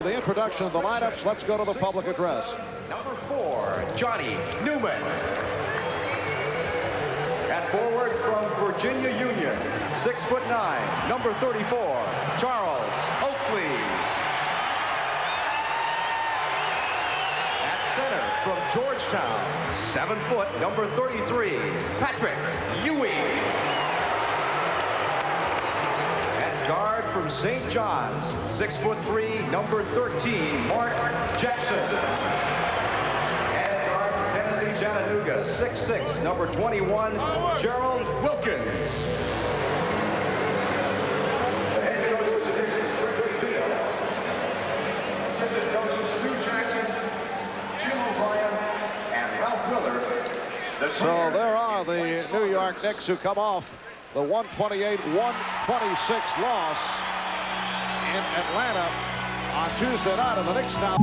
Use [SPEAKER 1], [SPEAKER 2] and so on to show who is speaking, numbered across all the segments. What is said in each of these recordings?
[SPEAKER 1] The introduction of the lineups. Let's go to the public address.
[SPEAKER 2] Number 4, Johnny Newman. At forward from Virginia Union, 6'9", number 34, Charles Oakley. At center from Georgetown, 7 foot, number 33, Patrick Ewing. Guard from St. John's, 6'3", number 13, Mark Jackson. And guard from Tennessee Chattanooga, 6'6", number 21, Gerald Wilkins. The head coach of the Knicks is Rick Pitino. Assistant coaches Stu Jackson, Jim O'Brien, and Ralph Miller.
[SPEAKER 1] So there are the New York Knicks who come off the 128-126 loss in Atlanta on Tuesday night, and the Knicks now.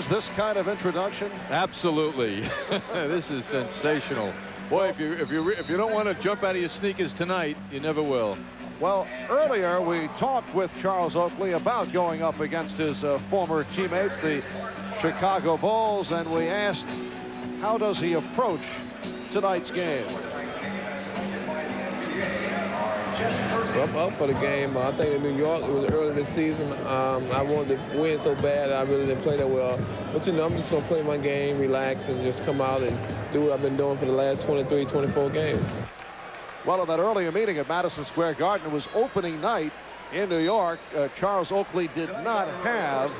[SPEAKER 1] This kind of introduction?
[SPEAKER 3] Absolutely. This is sensational. Boy, if you don't want to jump out of your sneakers tonight, you never will.
[SPEAKER 1] Well, earlier we talked with Charles Oakley about going up against his former teammates, the Chicago Bulls, and we asked, how does he approach tonight's game?
[SPEAKER 4] So I'm up for the game. I think in New York, it was early this season. I wanted to win so bad, I really didn't play that well. But, you know, I'm just going to play my game, relax, and just come out and do what I've been doing for the last 23, 24 games.
[SPEAKER 1] Well, in that earlier meeting at Madison Square Garden, it was opening night in New York. Charles Oakley did not have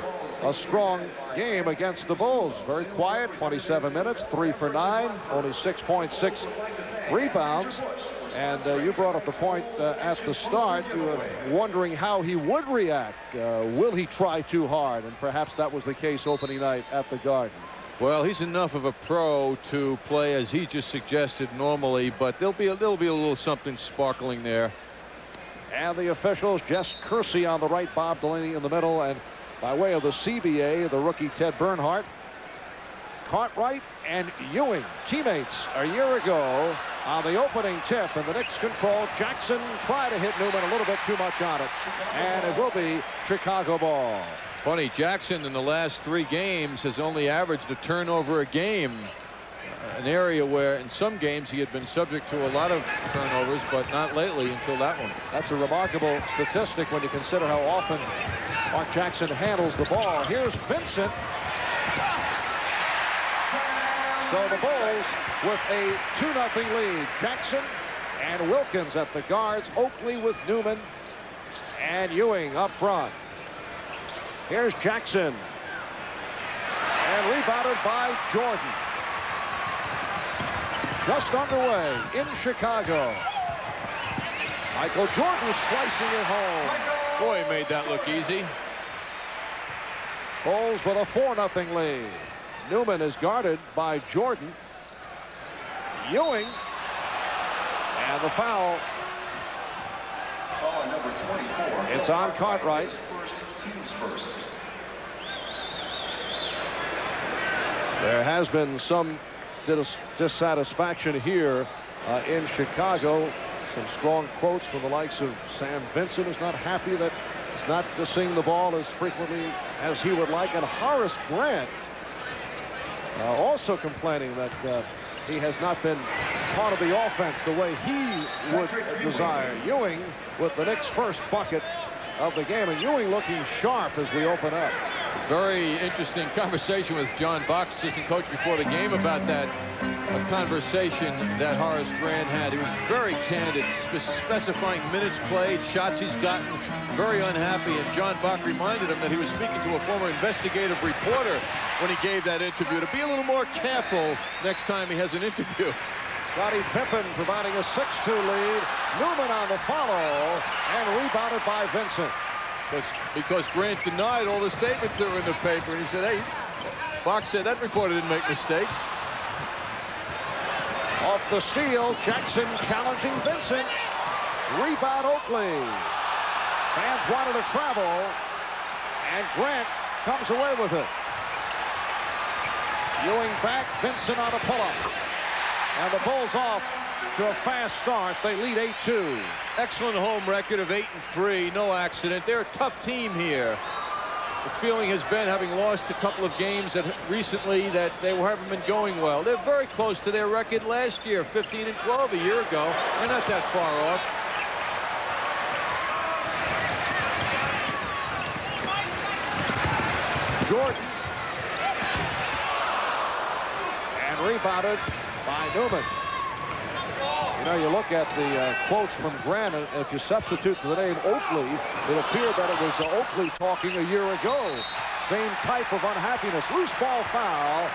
[SPEAKER 1] a strong game against the Bulls. Very quiet, 27 minutes, 3 for 9, only 6.6 rebounds. And you brought up the point at the start. You were wondering how he would react. Will he try too hard? And perhaps that was the case opening night at the Garden.
[SPEAKER 3] Well, he's enough of a pro to play as he just suggested normally, but there'll be a little something sparkling there.
[SPEAKER 1] And the officials, Jess Kersey on the right, Bob Delaney in the middle, and by way of the CBA, the rookie Ted Bernhardt, Cartwright and Ewing, teammates a year ago on the opening tip, and the Knicks control. Jackson tried to hit Newman a little bit too much on it, and it will be Chicago ball.
[SPEAKER 3] Funny, Jackson in the last 3 games has only averaged a turnover a game, an area where in some games he had been subject to a lot of turnovers, but not lately until that one.
[SPEAKER 1] That's a remarkable statistic when you consider how often Mark Jackson handles the ball. Here's Vincent. So the Bulls with a 2-0 lead. Jackson and Wilkins at the guards. Oakley with Newman and Ewing up front. Here's Jackson. And rebounded by Jordan. Just underway in Chicago. Michael Jordan slicing it home.
[SPEAKER 3] Boy, he made that look easy.
[SPEAKER 1] Bulls with a 4-0 lead. Newman is guarded by Jordan. Ewing. And the foul.
[SPEAKER 2] Number 24.
[SPEAKER 1] It's on Cartwright.
[SPEAKER 2] Teams first.
[SPEAKER 1] There has been some dissatisfaction here in Chicago. Some strong quotes from the likes of Sam Vincent, who's not happy that he's not seeing the ball as frequently as he would like. And Horace Grant also complaining that he has not been part of the offense the way he would desire. Ewing with the Knicks' first bucket of the game, and Ewing looking sharp as we open up.
[SPEAKER 3] Very interesting conversation with John Bach, assistant coach, before the game about that conversation that Horace Grant had. He was very candid, specifying minutes played, shots he's gotten, very unhappy. And John Bach reminded him that he was speaking to a former investigative reporter when he gave that interview, to be a little more careful next time he has an interview.
[SPEAKER 1] Scottie Pippen providing a 6-2 lead. Newman on the follow, and rebounded by Vincent.
[SPEAKER 3] Because Grant denied all the statements that were in the paper, and he said, hey, Bach said that reporter didn't make mistakes.
[SPEAKER 1] Off the steal, Jackson challenging Vincent. Rebound Oakley. Fans wanted to travel, and Grant comes away with it. Ewing back, Vincent on a pull-up. And the Bulls off to a fast start. They lead 8-2.
[SPEAKER 3] Excellent home record of 8-3, no accident. They're a tough team here. The feeling has been, having lost a couple of games recently, that they haven't been going well. They're very close to their record last year, 15-12 a year ago. They're not that far off.
[SPEAKER 1] Jordan. And rebounded by Newman. You know, you look at the quotes from Grant, and if you substitute the name Oakley, it appeared that it was Oakley talking a year ago. Same type of unhappiness. Loose ball foul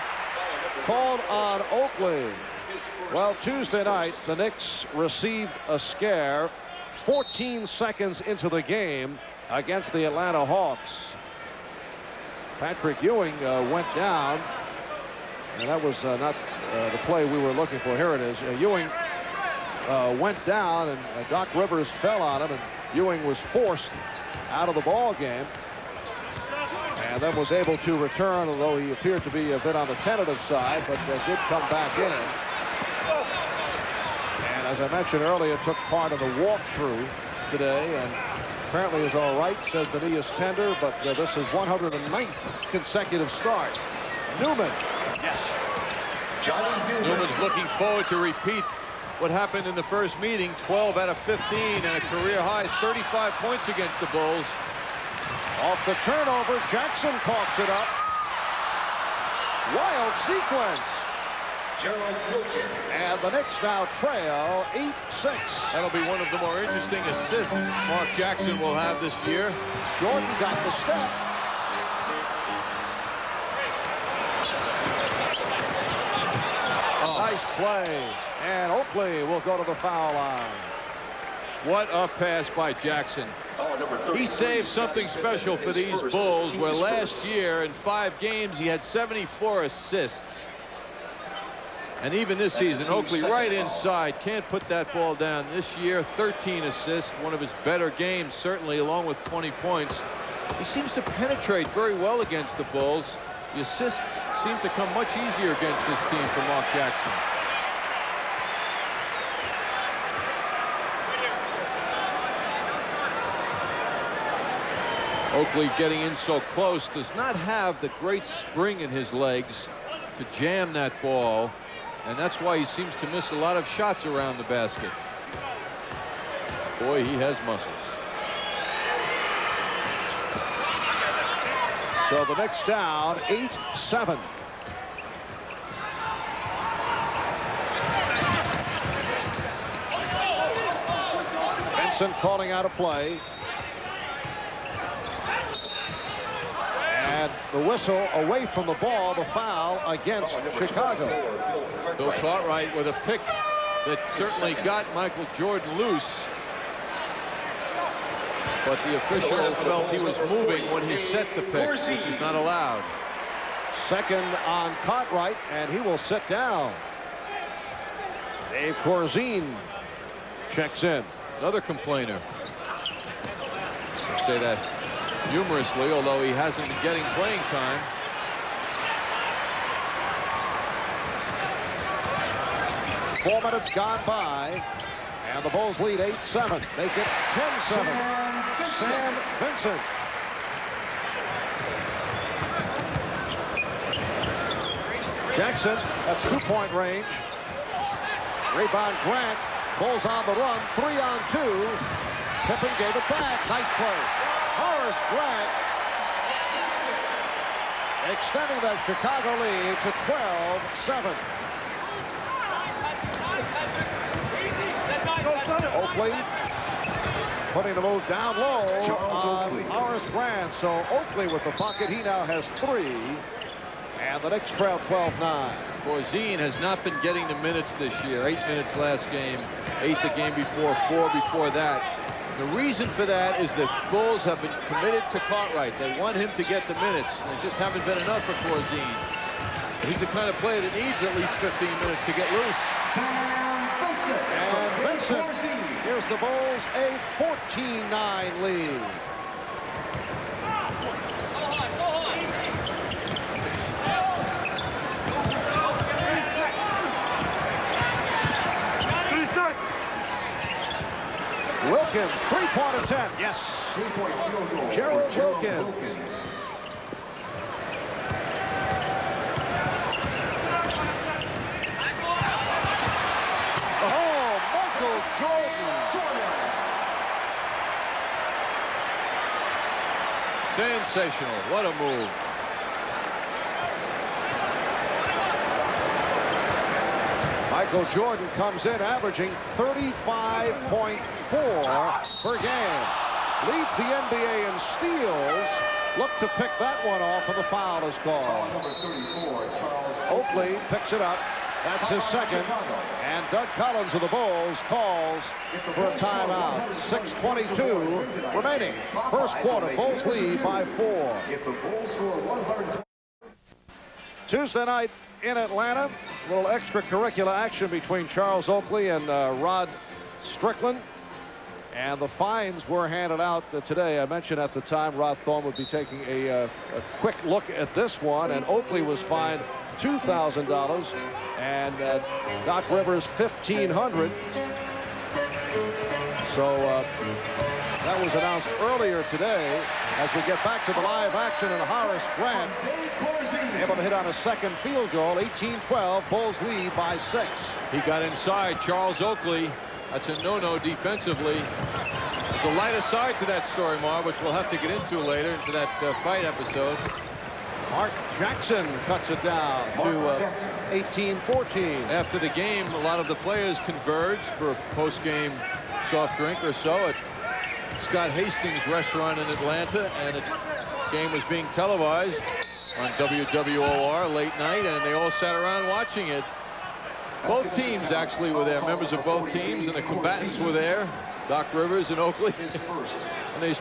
[SPEAKER 1] called on Oakley. Well, Tuesday night, the Knicks received a scare 14 seconds into the game against the Atlanta Hawks. Patrick Ewing went down, and that was not the play we were looking for. Here it is. Ewing went down, and Doc Rivers fell on him, and Ewing was forced out of the ball game, and then was able to return, although he appeared to be a bit on the tentative side, but did come back in. And as I mentioned earlier, took part in the walkthrough today, and apparently is all right. Says the knee is tender, but this is 109th consecutive start. Newman.
[SPEAKER 2] Yes.
[SPEAKER 3] Newman's looking forward to repeat what happened in the first meeting. 12 out of 15 and a career high 35 points against the Bulls.
[SPEAKER 1] Off the turnover, Jackson coughs it up. Wild sequence. And the Knicks now trail 8-6.
[SPEAKER 3] That'll be one of the more interesting assists Mark Jackson will have this year.
[SPEAKER 1] Jordan got the step. Nice play. And Oakley will go to the foul line.
[SPEAKER 3] What a pass by Jackson. He saved something special for these Bulls, where last year in 5 games he had 74 assists. And even this season, Oakley right inside, can't put that ball down. This year, 13 assists, one of his better games, certainly, along with 20 points. He seems to penetrate very well against the Bulls. The assists seem to come much easier against this team for Mark Jackson. Oakley getting in so close, does not have the great spring in his legs to jam that ball, and that's why he seems to miss a lot of shots around the basket. Boy, he has muscles.
[SPEAKER 1] So the Knicks down 8-7. Vincent calling out a play. And the whistle away from the ball, the foul against Chicago.
[SPEAKER 3] Bill Cartwright with a pick that certainly got Michael Jordan loose. But the official felt he was moving when he set the pick, which is not allowed.
[SPEAKER 1] Second on Cartwright, and he will sit down. Dave Corzine checks in.
[SPEAKER 3] Another complainer. I say that humorously, although he hasn't been getting playing time.
[SPEAKER 1] Four minutes gone by, and the Bulls lead 8-7. Make it 10-7. Sam Vincent. Jackson, that's 2-point range. Rebound Grant. Bulls on the run. 3-on-2. Pippen gave it back. Nice play. Horace Grant extending that Chicago lead to 12-7. Oakley putting the move down low on Horace Grant. So Oakley with the bucket. He now has 3. And the Knicks trail 12-9.
[SPEAKER 3] Corzine has not been getting the minutes this year. 8 minutes last game, 8 the game before, 4 before that. The reason for that is that Bulls have been committed to Cartwright. They want him to get the minutes. They just haven't been enough for Corzine. He's the kind of player that needs at least 15 minutes to get loose.
[SPEAKER 1] And Vincent gives the Bulls a 14-9 lead. Wilkins, 3-point attempt. Yes.
[SPEAKER 2] 3-point field goal.
[SPEAKER 1] Gerald Wilkins. Oh, Michael Jordan.
[SPEAKER 3] Sensational. What a move.
[SPEAKER 1] Michael Jordan comes in averaging 35.4 per game. Leads the NBA in steals. Look to pick that one off, and the foul is called. Oakley picks it up. That's his second. And Doug Collins of the Bulls calls for a timeout. 6:22 remaining. First quarter, Bulls lead by 4.
[SPEAKER 2] If the Bulls score 100.
[SPEAKER 1] Tuesday night in Atlanta, a little extracurricular action between Charles Oakley and Rod Strickland. And the fines were handed out today. I mentioned at the time Rod Thorne would be taking a quick look at this one. And Oakley was fined $2,000 and Doc Rivers $1,500. So that was announced earlier today. As we get back to the live action, and Horace Grant able to hit on a second field goal. 18-12, Bulls lead by 6.
[SPEAKER 3] He got inside Charles Oakley. That's a no-no defensively. There's a lighter side to that story, Marv, which we'll have to get into later, into that fight episode.
[SPEAKER 1] Mark Jackson cuts it down to 18-14.
[SPEAKER 3] After the game, a lot of the players converged for a post-game soft drink or so at Scott Hastings restaurant in Atlanta, and the game was being televised on WWOR late night, and they all sat around watching it. Both teams actually were there, members of both teams, and the combatants were there, Doc Rivers and Oakley. And they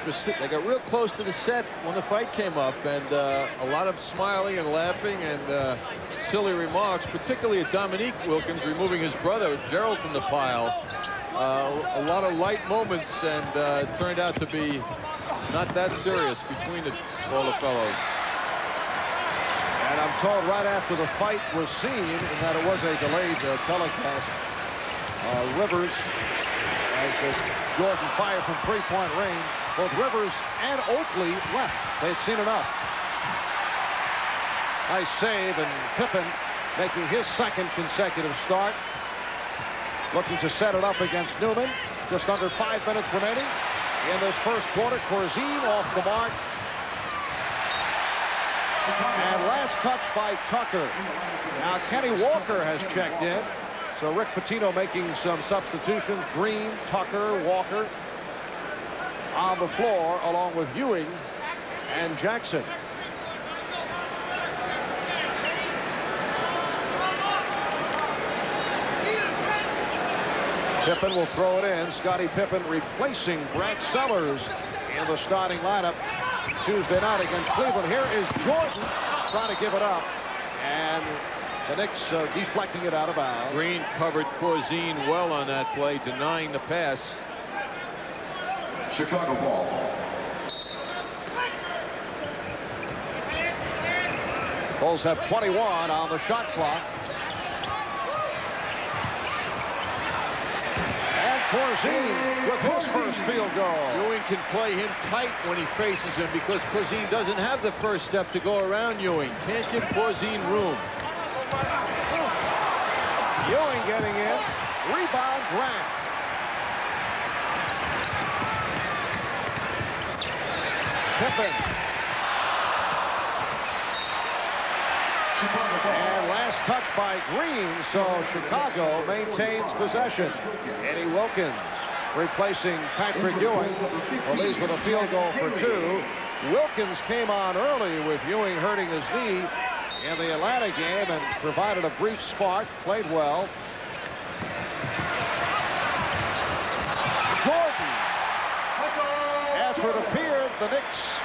[SPEAKER 3] got real close to the set when the fight came up, and a lot of smiling and laughing and silly remarks, particularly at Dominique Wilkins removing his brother Gerald from the pile. A lot of light moments, and it turned out to be not that serious between all the fellows.
[SPEAKER 1] And I'm told right after the fight was seen, and that it was a delayed telecast, Rivers, as Jordan fired from 3-point range, both Rivers and Oakley left. They'd seen enough. Nice save, and Pippen making his second consecutive start. Looking to set it up against Newman. Just under 5 minutes remaining in this first quarter. Corzine off the mark. And last touch by Tucker. Now Kenny Walker has checked in. So Rick Pitino making some substitutions. Green, Tucker, Walker on the floor along with Ewing and Jackson. Pippen will throw it in. Scottie Pippen replacing Brad Sellers in the starting lineup Tuesday night against Cleveland. Here is Jordan trying to give it up, and the Knicks deflecting it out of bounds.
[SPEAKER 3] Green covered Corzine well on that play, denying the pass.
[SPEAKER 2] Chicago ball.
[SPEAKER 1] Bulls have 21 on the shot clock. Corzine with his first field goal.
[SPEAKER 3] Ewing can play him tight when he faces him because Corzine doesn't have the first step to go around Ewing. Can't give Corzine room.
[SPEAKER 1] Ewing getting in. Rebound Grant. Pippen. And last touch by Green, so Chicago maintains possession. Eddie Wilkins replacing Patrick Ewing. Leaves with a field goal for 2. Wilkins came on early with Ewing hurting his knee in the Atlanta game and provided a brief spark, played well. Jordan. Effort appeared. The Knicks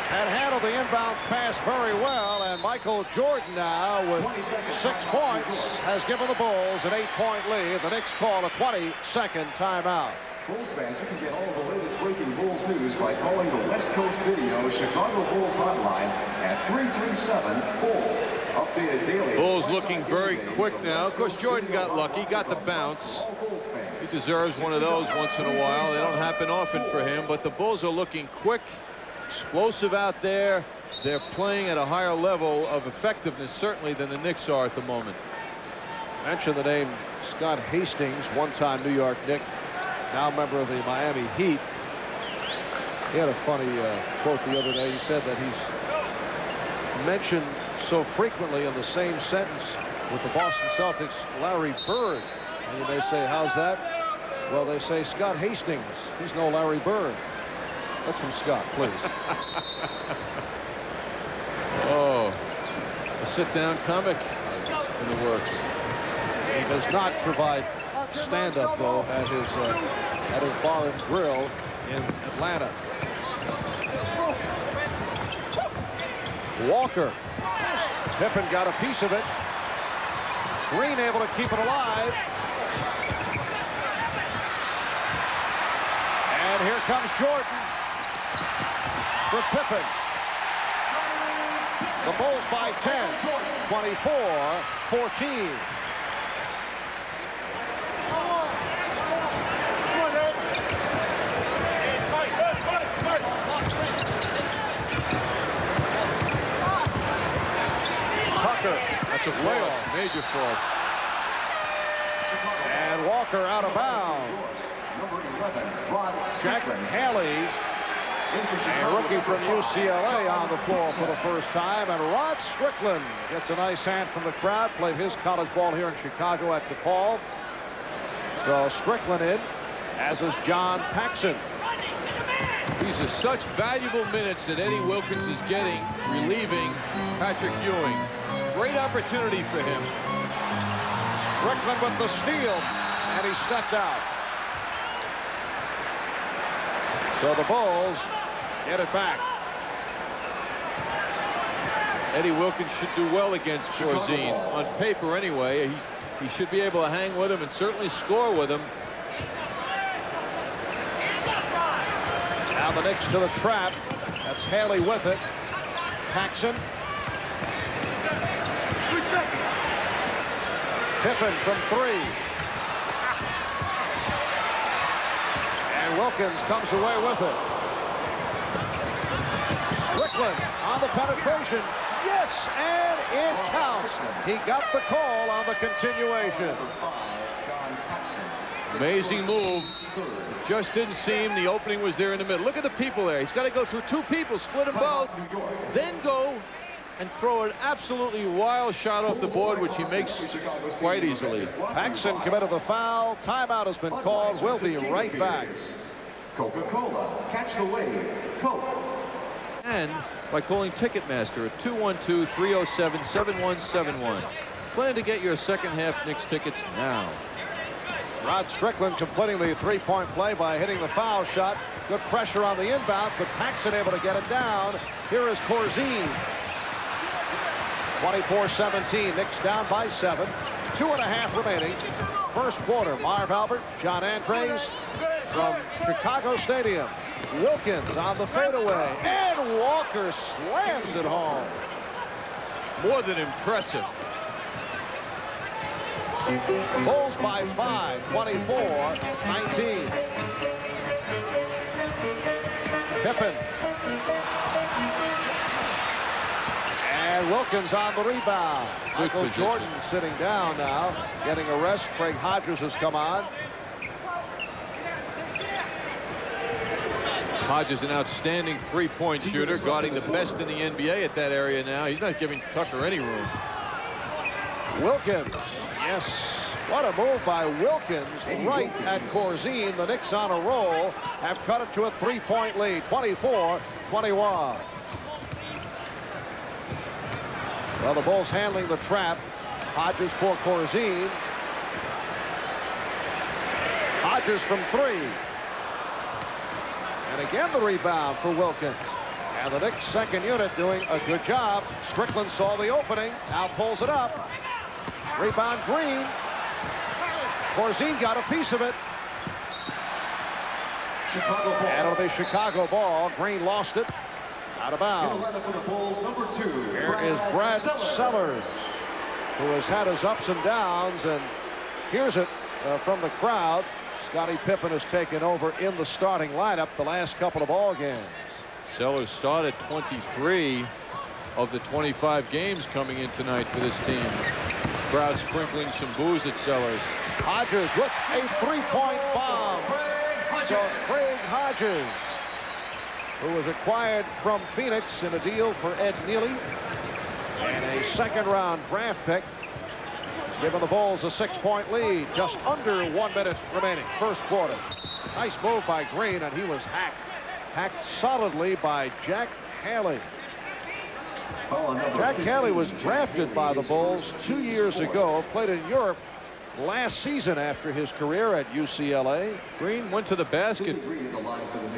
[SPEAKER 1] had handled the inbounds pass very well, and Michael Jordan now with 6 points has given the Bulls an 8-point lead. The Knicks call a 20-second timeout.
[SPEAKER 2] Bulls fans, you can get all of the latest breaking Bulls news by calling the West Coast Video Chicago Bulls hotline at 337-BULLS. Updated daily.
[SPEAKER 3] Bulls looking very quick now. Of course, Jordan got lucky, got the bounce. He deserves one of those once in a while. They don't happen often for him, but the Bulls are looking quick, explosive out there. They're playing at a higher level of effectiveness, certainly, than the Knicks are at the moment.
[SPEAKER 1] Mention the name Scott Hastings, one-time New York Knick, now member of the Miami Heat. He had a funny quote the other day. He said that he's mentioned so frequently in the same sentence with the Boston Celtics, Larry Bird. And you may say, how's that? Well, they say Scott Hastings. He's no Larry Bird. That's from Scott, please.
[SPEAKER 3] Oh, a sit-down comic in the works.
[SPEAKER 1] He does not provide stand-up, though, at his bar and grill in Atlanta. Walker. Pippen got a piece of it. Green able to keep it alive. And here comes Jordan for Pippen. The Bulls by 10, 24-14. That's a false, major false. And Walker out of bounds. Jack Haley, a rookie from UCLA, on the floor for the first time. And Rod Strickland gets a nice hand from the crowd. Played his college ball here in Chicago at DePaul. So Strickland in, as is John Paxson.
[SPEAKER 3] These are such valuable minutes that Eddie Wilkins is getting, relieving Patrick Ewing. Great opportunity for him.
[SPEAKER 1] Strickland with the steal, and he stepped out. So the Bulls get it back.
[SPEAKER 3] Eddie Wilkins should do well against Corzine. On paper, anyway. He should be able to hang with him and certainly score with him.
[SPEAKER 1] Now the Knicks to the trap. That's Haley with it. Paxson. Pippen from 3. And Wilkins comes away with it. Strickland on the penetration. Yes, and it counts. He got the call on the continuation.
[SPEAKER 3] Amazing move. It just didn't seem the opening was there in the middle. Look at the people there. He's got to go through 2 people, split them both, then go and throw an absolutely wild shot off the board, which he makes quite easily.
[SPEAKER 1] Paxson committed the foul. Timeout has been called. We'll be right back.
[SPEAKER 2] Coca-Cola, catch the wave, Coke.
[SPEAKER 3] And by calling Ticketmaster at 212-307-7171. Plan to get your second half Knicks tickets now.
[SPEAKER 1] Rod Strickland completing the 3-point play by hitting the foul shot. Good pressure on the inbounds, but Paxson able to get it down. Here is Corzine. 24-17, Knicks down by 7. 2.5 remaining. First quarter. Marv Albert, John Andres from Chicago Stadium. Wilkins on the fadeaway, and Walker slams it home.
[SPEAKER 3] More than impressive.
[SPEAKER 1] Bulls by 5, 24-19. Pippen. And Gary Wilkins on the rebound.
[SPEAKER 3] Good
[SPEAKER 1] Michael
[SPEAKER 3] position.
[SPEAKER 1] Jordan sitting down now, getting a rest. Craig Hodges has come on.
[SPEAKER 3] Hodges, an outstanding three-point shooter, guarding the best in the NBA at that area now. He's not giving Tucker any room.
[SPEAKER 1] Wilkins, yes. What a move by Wilkins right at Corzine. The Knicks on a roll have cut it to a three-point lead, 24-21. Well, the Bulls handling the trap. Hodges for Corzine. Hodges from three. And again the rebound for Wilkins. And the Knicks second unit doing a good job. Strickland saw the opening, now pulls it up. Rebound Green. Corzine got a piece of it.
[SPEAKER 2] Chicago ball.
[SPEAKER 1] And it'll be Chicago ball. Green lost it. Out of bounds.
[SPEAKER 2] For the Bulls, number 2.
[SPEAKER 1] Here is Brad Sellers, who has had his ups and downs, and here's it from the crowd. Scottie Pippen has taken over in the starting lineup the last couple of ball games.
[SPEAKER 3] Sellers started 23 of the 25 games coming in tonight for this team. Crowd sprinkling some booze at Sellers.
[SPEAKER 1] Hodges with a three-point bomb. So Craig Hodges, who was acquired from Phoenix in a deal for Ed Neely and a second-round draft pick, has given the Bulls a 6-point lead. Just under 1 minute remaining, first quarter. Nice move by Green, and he was hacked solidly by Jack Haley. Jack Haley was drafted by the Bulls 2 years ago, played in Europe last season after his career at UCLA.
[SPEAKER 3] Green went to the basket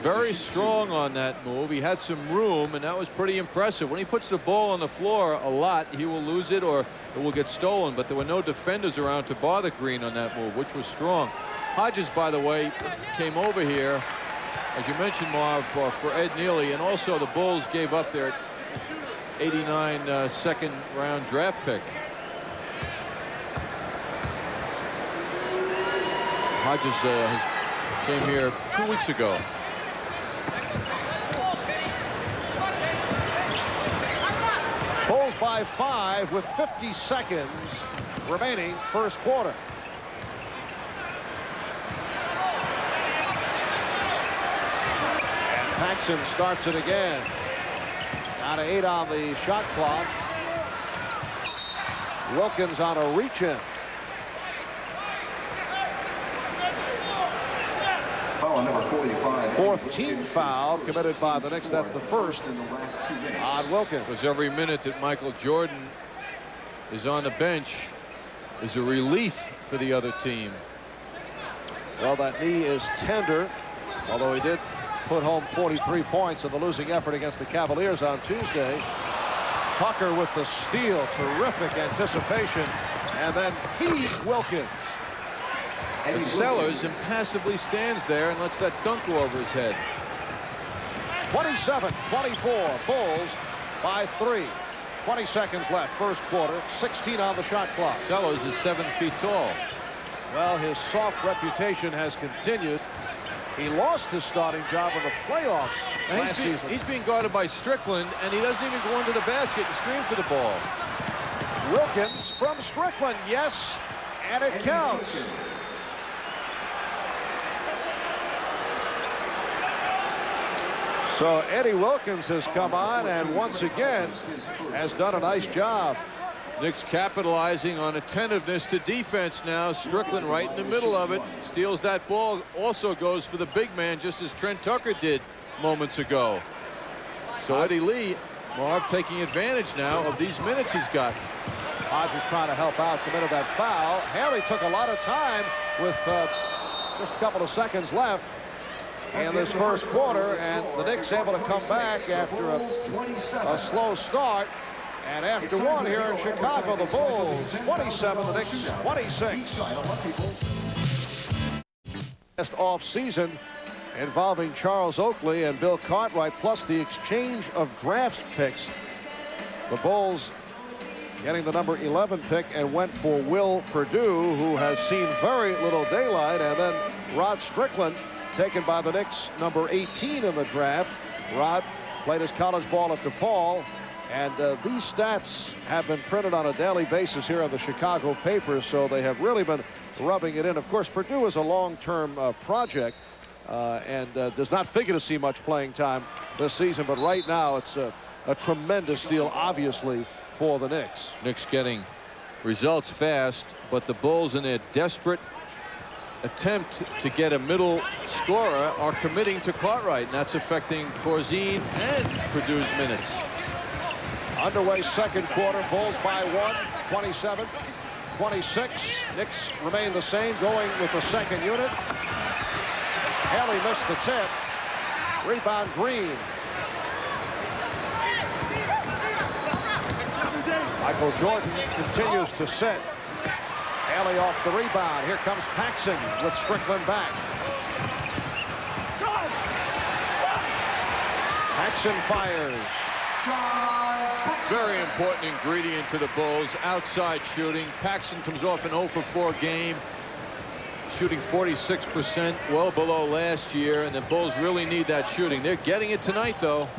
[SPEAKER 3] very strong on that move. He had some room, and that was pretty impressive. When he puts the ball on the floor a lot, he will lose it or it will get stolen, but there were no defenders around to bother Green on that move, which was strong. Hodges, by the way, came over here, as you mentioned, Marv, for Ed Neely, and also the Bulls gave up their 89 second-round draft pick. Hodges came here 2 weeks ago.
[SPEAKER 1] Bulls by 5 with 50 seconds remaining, first quarter. And Paxson starts it again. Down to 8 on the shot clock. Wilkins on a reach-in.
[SPEAKER 2] Foul number 45.
[SPEAKER 1] Fourth team foul committed by the Knicks. That's the first
[SPEAKER 2] in the last 2 minutes.
[SPEAKER 1] on Wilkins.
[SPEAKER 3] Because every minute that Michael Jordan is on the bench is a relief for the other team.
[SPEAKER 1] Well, that knee is tender, although he did put home 43 points in the losing effort against the Cavaliers on Tuesday. Tucker with the steal, terrific anticipation, and then feeds Wilkins.
[SPEAKER 3] And Sellers impassively stands there and lets that dunk go over his head.
[SPEAKER 1] 27-24, Bulls by 3. 20 seconds left, first quarter, 16 on the shot clock.
[SPEAKER 3] Sellers is 7 feet tall.
[SPEAKER 1] Well, his soft reputation has continued. He lost his starting job in the playoffs last season.
[SPEAKER 3] He's being guarded by Strickland, and he doesn't even go into the basket to screen for the ball.
[SPEAKER 1] Wilkins from Strickland, yes, and it counts. So Eddie Wilkins has come on and once again has done a nice job.
[SPEAKER 3] Knicks capitalizing on attentiveness to defense now. Strickland right in the middle of it. Steals that ball. Also goes for the big man, just as Trent Tucker did moments ago. So Eddie Lee, Marv, taking advantage now of these minutes he's got.
[SPEAKER 1] Hodges trying to help out, committed that foul. Haley took a lot of time with just a couple of seconds left in this first quarter, and the Knicks able to come back after a slow start. And after one here in Chicago, the Bulls 27, the Knicks 26. Best off season involving Charles Oakley and Bill Cartwright, plus the exchange of draft picks. The Bulls getting the number 11 pick and went for Will Perdue, who has seen very little daylight, and then Rod Strickland taken by the Knicks, number 18 in the draft. Rod played his college ball at DePaul, And these stats have been printed on a daily basis here on the Chicago papers, so they have really been rubbing it in. Of course, Purdue is a long-term project and does not figure to see much playing time this season. But right now, it's a tremendous deal, obviously, for the Knicks.
[SPEAKER 3] Knicks getting results fast, but the Bulls, in their desperate attempt to get a middle scorer, are committing to Cartwright, and that's affecting Corzine and Purdue's minutes.
[SPEAKER 1] Underway second quarter, Bulls by 1, 27-26. Knicks remain the same, going with the second unit. Haley missed the tip. Rebound Green. Michael Jordan continues to set. Haley off the rebound. Here comes Paxson with Strickland back. Paxson fires.
[SPEAKER 3] Very important ingredient to the Bulls, outside shooting. Paxson comes off an 0 for 4 game, shooting 46%, well below last year, and the Bulls really need that shooting. They're getting it tonight, though.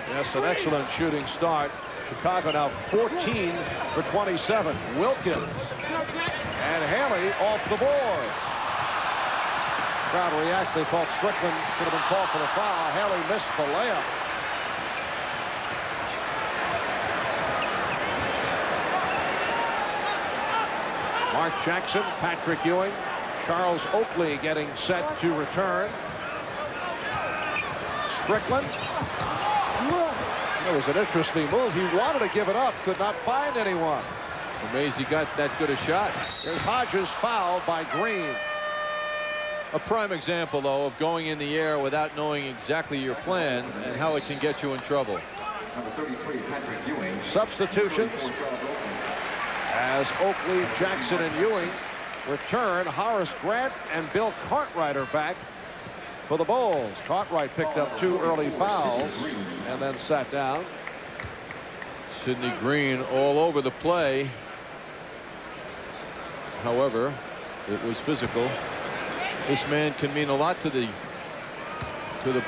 [SPEAKER 1] Yes, an excellent shooting start. Chicago now 14 for 27. Wilkins and Haley off the boards. Crowd reacts. They thought Strickland should have been called for the foul. Haley missed the layup. Mark Jackson, Patrick Ewing, Charles Oakley getting set to return. Strickland. It was an interesting move. He wanted to give it up, could not find anyone.
[SPEAKER 3] Amazed he got that good a shot.
[SPEAKER 1] There's Hodges fouled by Green.
[SPEAKER 3] A prime example, though, of going in the air without knowing exactly your plan and how it can get you in trouble.
[SPEAKER 2] Number 33, Patrick Ewing.
[SPEAKER 1] Substitutions as Oakley, Jackson, and Ewing return. Horace Grant and Bill Cartwright are back for the Bulls. Cartwright picked up 2 early fouls and then sat down.
[SPEAKER 3] Sidney Green all over the play. However, it was physical. This man can mean a lot to the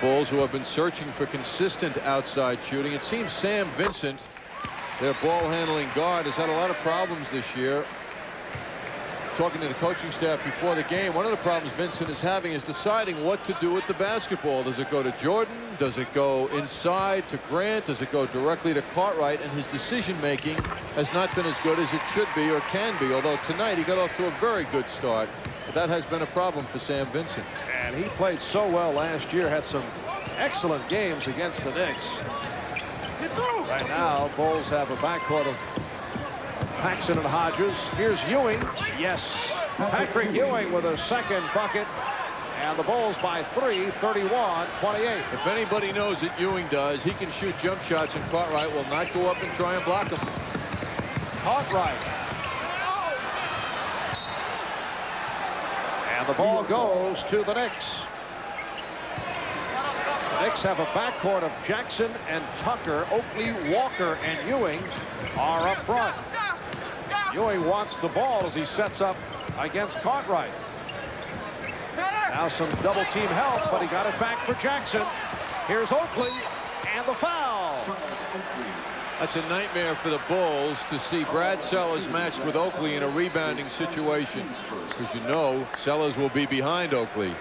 [SPEAKER 3] Bulls, who have been searching for consistent outside shooting. It seems Sam Vincent, their ball handling guard, has had a lot of problems this year. Talking to the coaching staff before the game, one of the problems Vincent is having is deciding what to do with the basketball. Does it go to Jordan? Does it go inside to Grant? Does it go directly to Cartwright? And his decision making has not been as good as it should be or can be, although tonight he got off to a very good start. But that has been a problem for Sam Vincent.
[SPEAKER 1] And he played so well last year, had some excellent games against the Knicks. Right now, Bulls have a backcourt of Paxson and Hodges. Here's Ewing. Yes, Patrick Ewing with a second bucket. And the Bulls by 3, 31-28.
[SPEAKER 3] If anybody knows that Ewing does, he can shoot jump shots, and Cartwright will not go up and try and block him.
[SPEAKER 1] Cartwright. And the ball goes to the Knicks. The Knicks have a backcourt of Jackson and Tucker. Oakley, Walker, and Ewing are up front. Ewing wants the ball as he sets up against Cartwright. Now some double team help, but he got it back for Jackson. Here's Oakley and the foul.
[SPEAKER 3] That's a nightmare for the Bulls to see Brad Sellers matched with Oakley in a rebounding situation, because you know Sellers will be behind Oakley.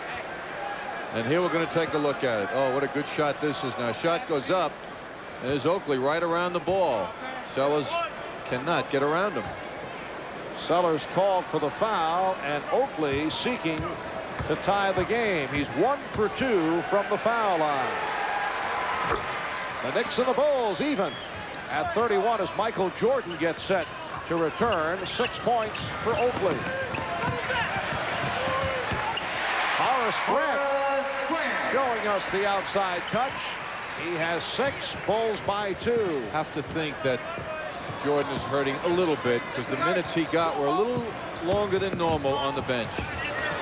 [SPEAKER 3] And here we're going to take a look at it. Oh, what a good shot this is. Now shot goes up, and there's Oakley right around the ball. Sellers cannot get around him.
[SPEAKER 1] Sellers called for the foul, and Oakley seeking to tie the game. He's 1 for 2 from the foul line. The Knicks and the Bulls even at 31 as Michael Jordan gets set to return. 6 points for Oakley. Horace Grant showing us the outside touch. He has 6. Bulls by 2.
[SPEAKER 3] Have to think that Jordan is hurting a little bit because the minutes he got were a little longer than normal on the bench.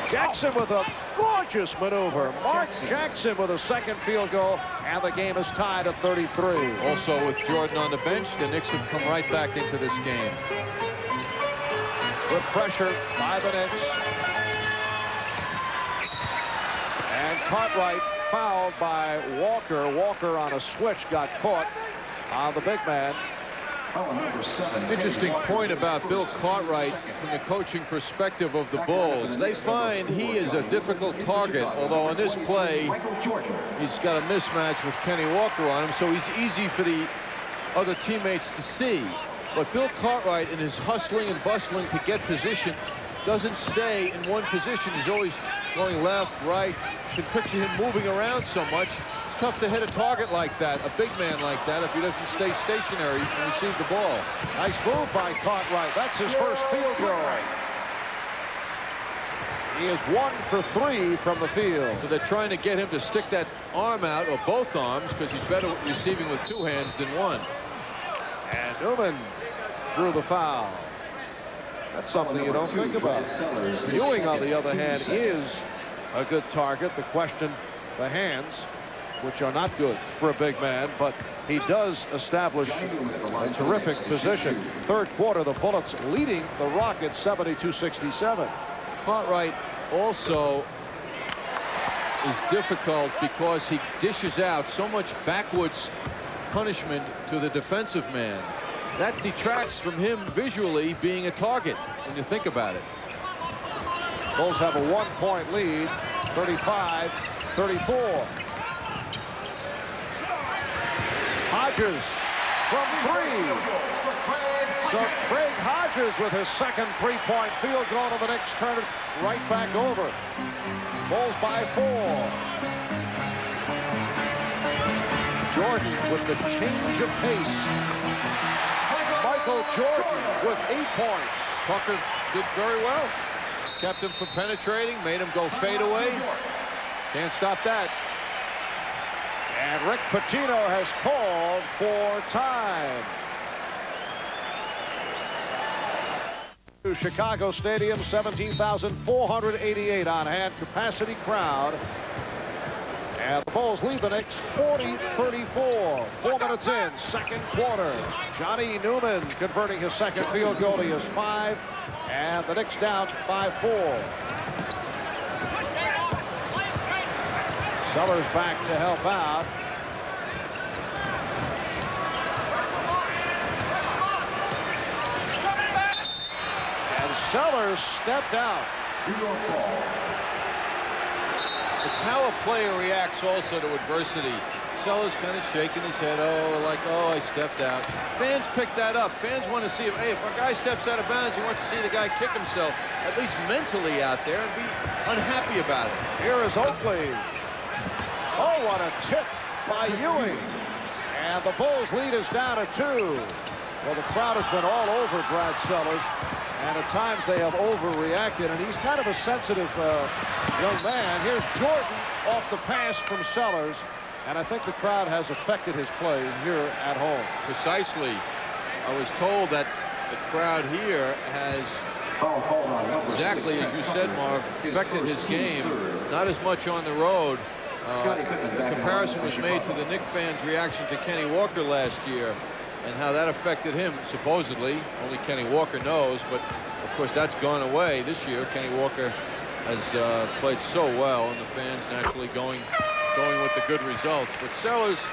[SPEAKER 1] Jackson with a gorgeous maneuver. Mark Jackson with a second field goal, and the game is tied at 33.
[SPEAKER 3] Also with Jordan on the bench, the Knicks have come right back into this game.
[SPEAKER 1] Good pressure by the Knicks. And Cartwright fouled by Walker. Walker on a switch got caught. on the big man.
[SPEAKER 3] Interesting point about Bill Cartwright from the coaching perspective of the Bulls. They find he is a difficult target, although on this play, he's got a mismatch with Kenny Walker on him, so he's easy for the other teammates to see. But Bill Cartwright, in his hustling and bustling to get position, doesn't stay in one position. He's always going left, right. You can picture him moving around so much. Tough to hit a target like that, a big man like that, if he doesn't stay stationary and receive the ball.
[SPEAKER 1] Nice move by Cartwright. That's his first field goal. He is 1 for 3 from the field.
[SPEAKER 3] So they're trying to get him to stick that arm out, or both arms, because he's better receiving with 2 hands than 1.
[SPEAKER 1] And Newman drew the foul. That's something you don't think about. Ewing, on the other hand, is a good target. The question, the hands, which are not good for a big man, but he does establish a terrific position. Third quarter, the Bullets leading the Rockets 72-67.
[SPEAKER 3] Cartwright also is difficult because he dishes out so much backwards punishment to the defensive man. That detracts from him visually being a target when you think about it.
[SPEAKER 1] Bulls have a 1-point lead, 35-34. Hodges from 3. So Craig Hodges with his second 3-point field goal, and the Knicks turn it right back over. Bulls by 4. Jordan with the change of pace. Michael Jordan with 8 points.
[SPEAKER 3] Tucker did very well. Kept him from penetrating, made him go fade away. Can't stop that.
[SPEAKER 1] And Rick Pitino has called for time. To Chicago Stadium, 17,488 on hand capacity crowd. And the Bulls lead the Knicks 40-34. 4 minutes in, second quarter. Johnny Newman converting his second field goal. He has 5. And the Knicks down by 4. Sellers back to help out. And Sellers stepped out.
[SPEAKER 3] It's how a player reacts also to adversity. Sellers kind of shaking his head, oh, I stepped out. Fans pick that up. Fans want to see if, hey, if a guy steps out of bounds, he wants to see the guy kick himself, at least mentally out there, and be unhappy about it.
[SPEAKER 1] Here is Oakley. Oh, what a tip by Ewing. And the Bulls lead is down to 2. Well, the crowd has been all over Brad Sellers, and at times they have overreacted, and he's kind of a sensitive young man. Here's Jordan off the pass from Sellers, and I think the crowd has affected his play here at home.
[SPEAKER 3] Precisely. I was told that the crowd here has, exactly as you said, Marv, affected his game. Not as much on the road. The comparison was made to the Knicks fans' reaction to Kenny Walker last year and how that affected him, supposedly. Only Kenny Walker knows, but of course that's gone away this year. Kenny Walker has played so well, and the fans naturally going with the good results. But Sellers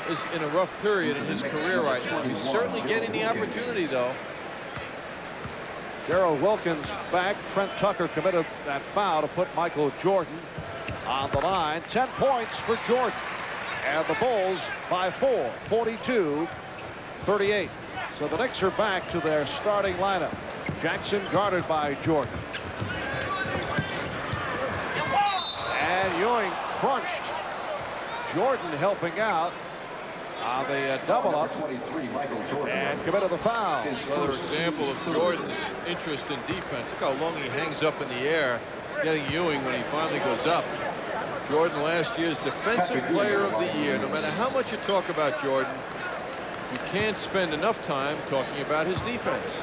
[SPEAKER 3] is in a rough period in his career right now. He's certainly getting the opportunity, though.
[SPEAKER 1] Gerald Wilkins back. Trent Tucker committed that foul to put Michael Jordan on the line. 10 points for Jordan. And the Bulls by 4, 42-38. So the Knicks are back to their starting lineup. Jackson guarded by Jordan. And Ewing crunched. Jordan helping out on the double up and committed the foul.
[SPEAKER 3] Another example of Jordan's interest in defense. Look how long he hangs up in the air, getting Ewing when he finally goes up. Jordan, last year's Defensive Player of the Year. No matter how much you talk about Jordan, you can't spend enough time talking about his defense.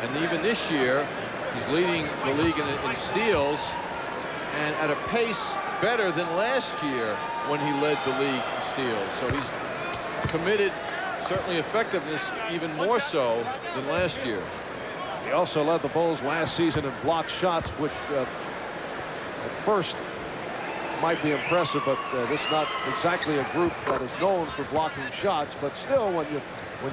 [SPEAKER 3] And even this year, he's leading the league in steals, and at a pace better than last year when he led the league in steals. So he's committed, certainly effectiveness, even more so than last year.
[SPEAKER 1] He also led the Bulls last season in blocked shots, which at first might be impressive, but this is not exactly a group that is known for blocking shots. But still, when you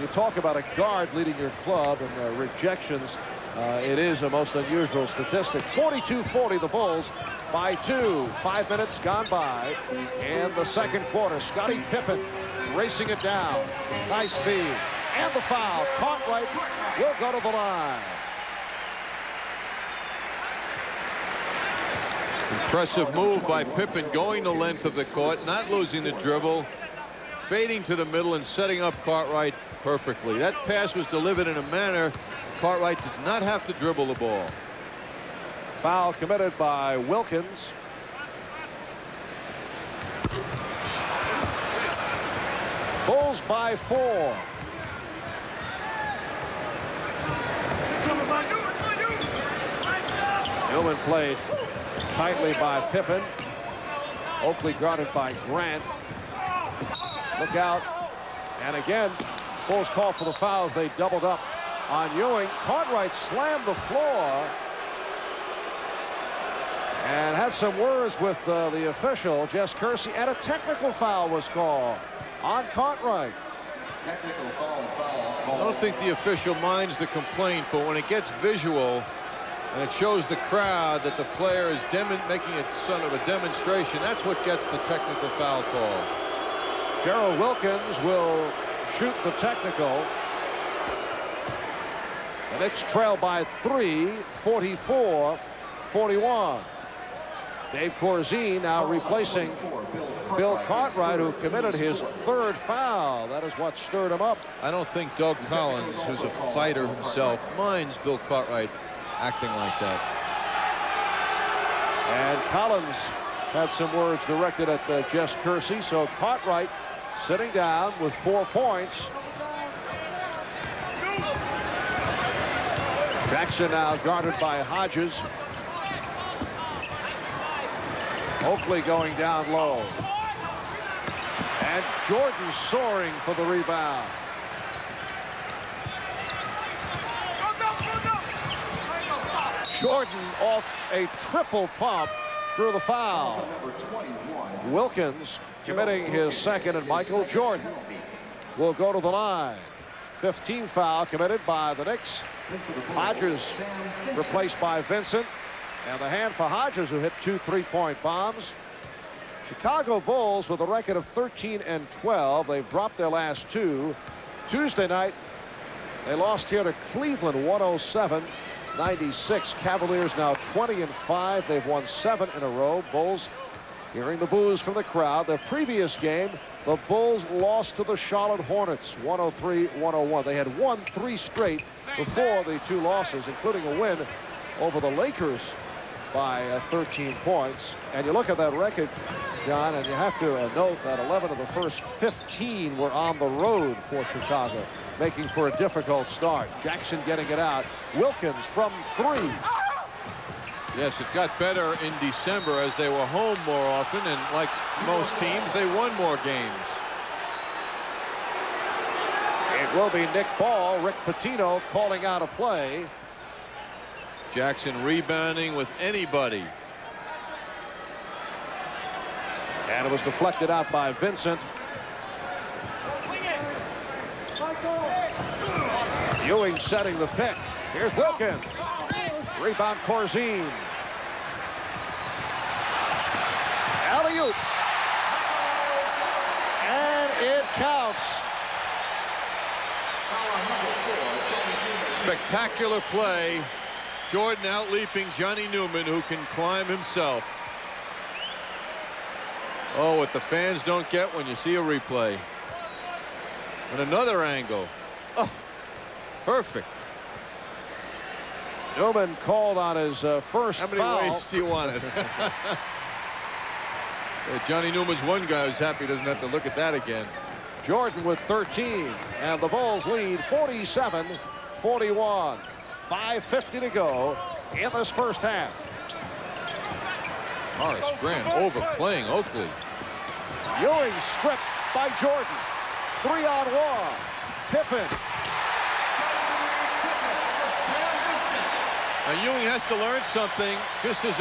[SPEAKER 1] talk about a guard leading your club and rejections, it is a most unusual statistic. 42-40, the Bulls by 2. 5 minutes gone by in the second quarter. Scottie Pippen racing it down. Nice feed. And the foul. Cartwright will go to the line.
[SPEAKER 3] Impressive move by Pippen, going the length of the court, not losing the dribble, fading to the middle and setting up Cartwright perfectly. That pass was delivered in a manner Cartwright did not have to dribble the ball.
[SPEAKER 1] Foul committed by Wilkins. Bulls by 4. Newman played tightly by Pippen. Oakley guarded by Grant. Look out. And again, Bulls call for the fouls. They doubled up on Ewing. Cartwright slammed the floor and had some words with the official, Jess Kersey, and a technical foul was called on Cartwright.
[SPEAKER 2] Technical foul.
[SPEAKER 3] I don't think the official minds the complaint, but when it gets visual and it shows the crowd that the player is making it sort of a demonstration, that's what gets the technical foul call.
[SPEAKER 1] Gerald Wilkins will shoot the technical. The Knicks trail by 3, 44-41. Dave Corzine now replacing Bill Cartwright, who committed his 3rd foul. That is what stirred him up.
[SPEAKER 3] I don't think Doug Collins, who's a fighter himself, minds Bill Cartwright acting like that.
[SPEAKER 1] And Collins had some words directed at Jess Kersey. So Cartwright sitting down with 4 points. Jackson now guarded by Hodges. Oakley going down low. And Jordan soaring for the rebound. Jordan off a triple pump through the foul. Wilkins committing his 2nd, and Michael Jordan will go to the line. 15 foul committed by the Knicks. Hodges replaced by Vincent. And the hand for Hodges, who hit 2 3-point bombs. Chicago Bulls with a record of 13-12. They've dropped their last 2. Tuesday night, they lost here to Cleveland, 107-96. Cavaliers now 20-5. They've won 7 in a row. Bulls hearing the boos from the crowd. Their previous game, the Bulls lost to the Charlotte Hornets, 103-101. They had won 3 straight before the 2 losses, including a win over the Lakers by 13 points. And you look at that record, John, and you have to note that 11 of the first 15 were on the road for Chicago, making for a difficult start. Jackson getting it out. Wilkins from 3.
[SPEAKER 3] Yes, it got better in December as they were home more often, and like most teams, they won more games.
[SPEAKER 1] It will be Nick Ball. Rick Pitino calling out a play.
[SPEAKER 3] Jackson rebounding with anybody.
[SPEAKER 1] And it was deflected out by Vincent. Ewing setting the pick. Here's Wilkins. Rebound Corzine. Alley-oop. And it counts.
[SPEAKER 3] Spectacular play. Jordan out-leaping Johnny Newman, who can climb himself. Oh, what the fans don't get when you see a replay. And another angle. Oh, perfect.
[SPEAKER 1] Newman called on his first
[SPEAKER 3] foul. How many ways do you want it? Johnny Newman's one guy who's happy he doesn't have to look at that again.
[SPEAKER 1] Jordan with 13, and the Bulls lead 47-41. 5:50 to go in this first half.
[SPEAKER 3] Horace Grant overplaying Oakley.
[SPEAKER 1] Ewing stripped by Jordan. 3-on-1. Pippen.
[SPEAKER 3] Now Ewing has to learn something, just as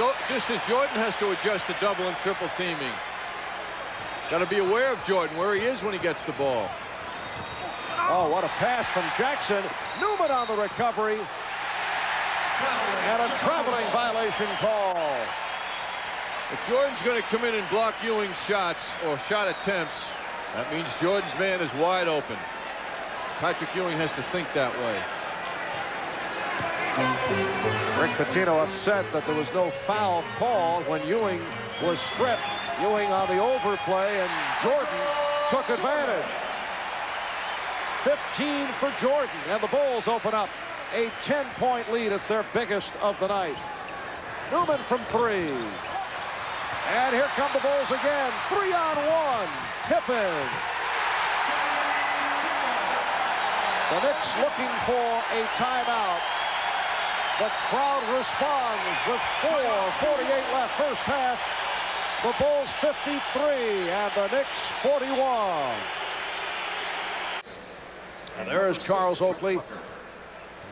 [SPEAKER 3] Jordan has to adjust to double and triple teaming. Got to be aware of Jordan, where he is when he gets the ball.
[SPEAKER 1] Oh, what a pass from Jackson. Newman on the recovery. And a traveling violation call.
[SPEAKER 3] If Jordan's going to come in and block Ewing's shots or shot attempts, that means Jordan's man is wide open. Patrick Ewing has to think that way.
[SPEAKER 1] Rick Pitino upset that there was no foul called when Ewing was stripped. Ewing on the overplay, and Jordan took advantage. 15 for Jordan, and the Bulls open up a 10-point lead. It's their biggest of the night. Newman from three. And here come the Bulls again. 3-on-1. Pippen. The Knicks looking for a timeout. The crowd responds with 4:48 left first half. The Bulls 53 and the Knicks 41. And there is Charles Oakley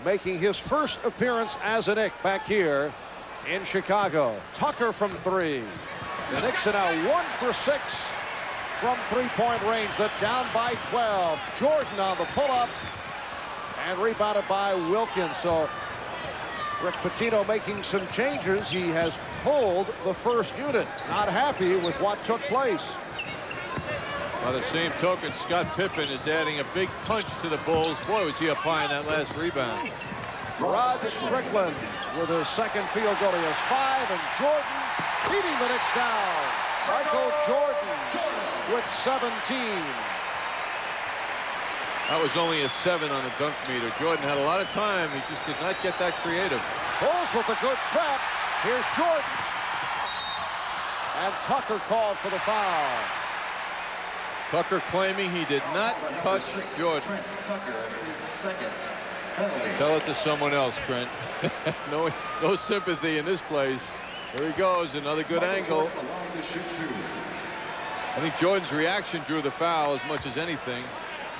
[SPEAKER 1] making his first appearance as a Knick back here in Chicago. Tucker from three. The Knicks are now 1 for 6 from three-point range. They're down by 12. Jordan on the pull-up and rebounded by Wilkins. So Rick Pitino making some changes. He has pulled the first unit. Not happy with what took place.
[SPEAKER 3] By the same token, Scottie Pippen is adding a big punch to the Bulls. Boy, was he up high in that last rebound.
[SPEAKER 1] Rod Strickland with his second field goal. He has 5, and Jordan beating the Knicks down. Michael Jordan with 17.
[SPEAKER 3] That was only a 7 on the dunk meter. Jordan had a lot of time. He just did not get that creative.
[SPEAKER 1] Bulls with a good trap. Here's Jordan. And Tucker called for the foul.
[SPEAKER 3] Tucker claiming he did not touch Jordan. Tell it to someone else, Trent. No sympathy in this place. Here he goes, another good angle. I think Jordan's reaction drew the foul as much as anything,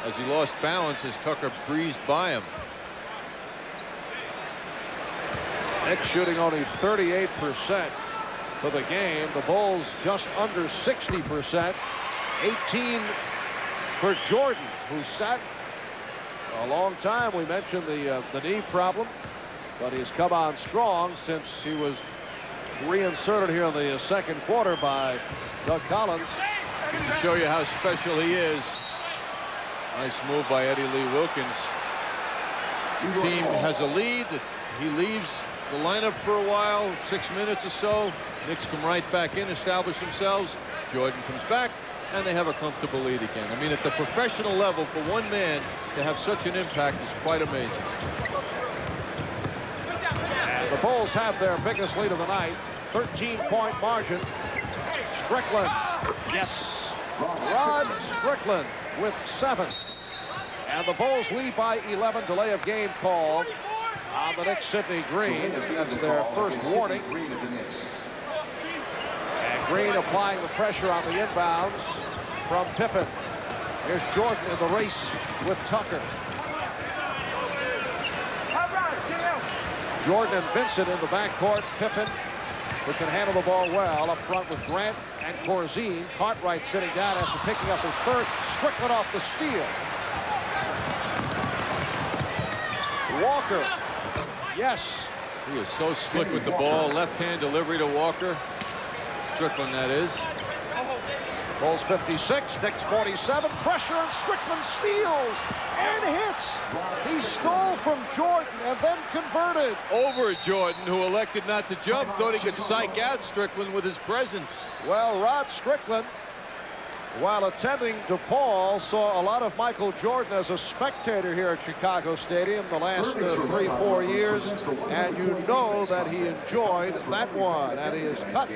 [SPEAKER 3] as he lost balance as Tucker breezed by him.
[SPEAKER 1] Knicks shooting only 38% for the game. The Bulls just under 60%. 18 for Jordan, who sat a long time. We mentioned the knee problem, but he's come on strong since he was reinserted here in the second quarter by Doug Collins.
[SPEAKER 3] To show you how special he is. Nice move by Eddie Lee Wilkins. The team has a lead. He leaves the lineup for a while, 6 minutes or so. Knicks come right back in, establish themselves. Jordan comes back, and they have a comfortable lead again. I mean, at the professional level, for one man to have such an impact is quite amazing.
[SPEAKER 1] And the Bulls have their biggest lead of the night, 13-point margin. Strickland, yes. Rod Strickland with 7. And the Bulls lead by 11. Delay of game called on the Knicks. Sidney Green. That's their first warning. And Green applying the pressure on the inbounds from Pippen. Here's Jordan in the race with Tucker. Jordan and Vincent in the backcourt. Pippen, who can handle the ball well, up front with Grant and Corzine. Cartwright sitting down after picking up his third. Strickland off the steal. Walker. Yes.
[SPEAKER 3] He is so slick with the ball. Left-hand delivery to Walker. Strickland, that is.
[SPEAKER 1] Bulls 56, Knicks 47. Pressure, and Strickland steals and hits. He stole from Jordan and then converted.
[SPEAKER 3] Over Jordan, who elected not to jump, thought he could psych out Strickland with his presence.
[SPEAKER 1] Well, Rod Strickland, while attending DePaul, saw a lot of Michael Jordan as a spectator here at Chicago Stadium the last 3-4 years, and you know that he enjoyed that one, and he has cut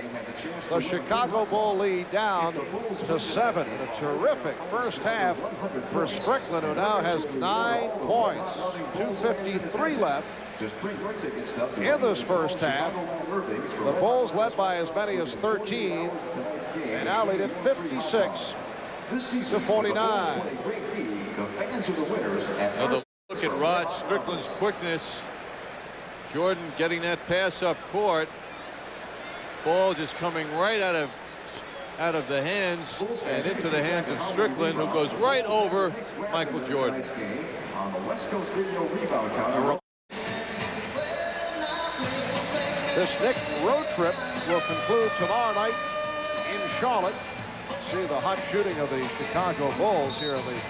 [SPEAKER 1] the Chicago Bull lead down to 7 in a terrific first half for Strickland, who now has 9 points, 2:53 left in this first half. The Bulls led by as many as 13 and now lead at 56 to 49.
[SPEAKER 3] Another look at Rod Strickland's quickness. Jordan getting that pass up court. Ball just coming right out of the hands and into the hands of Strickland, who goes right over Michael Jordan.
[SPEAKER 2] On the West Coast video rebound counter.
[SPEAKER 1] This Knicks road trip will conclude tomorrow night in Charlotte. See the hot shooting of the Chicago Bulls here in the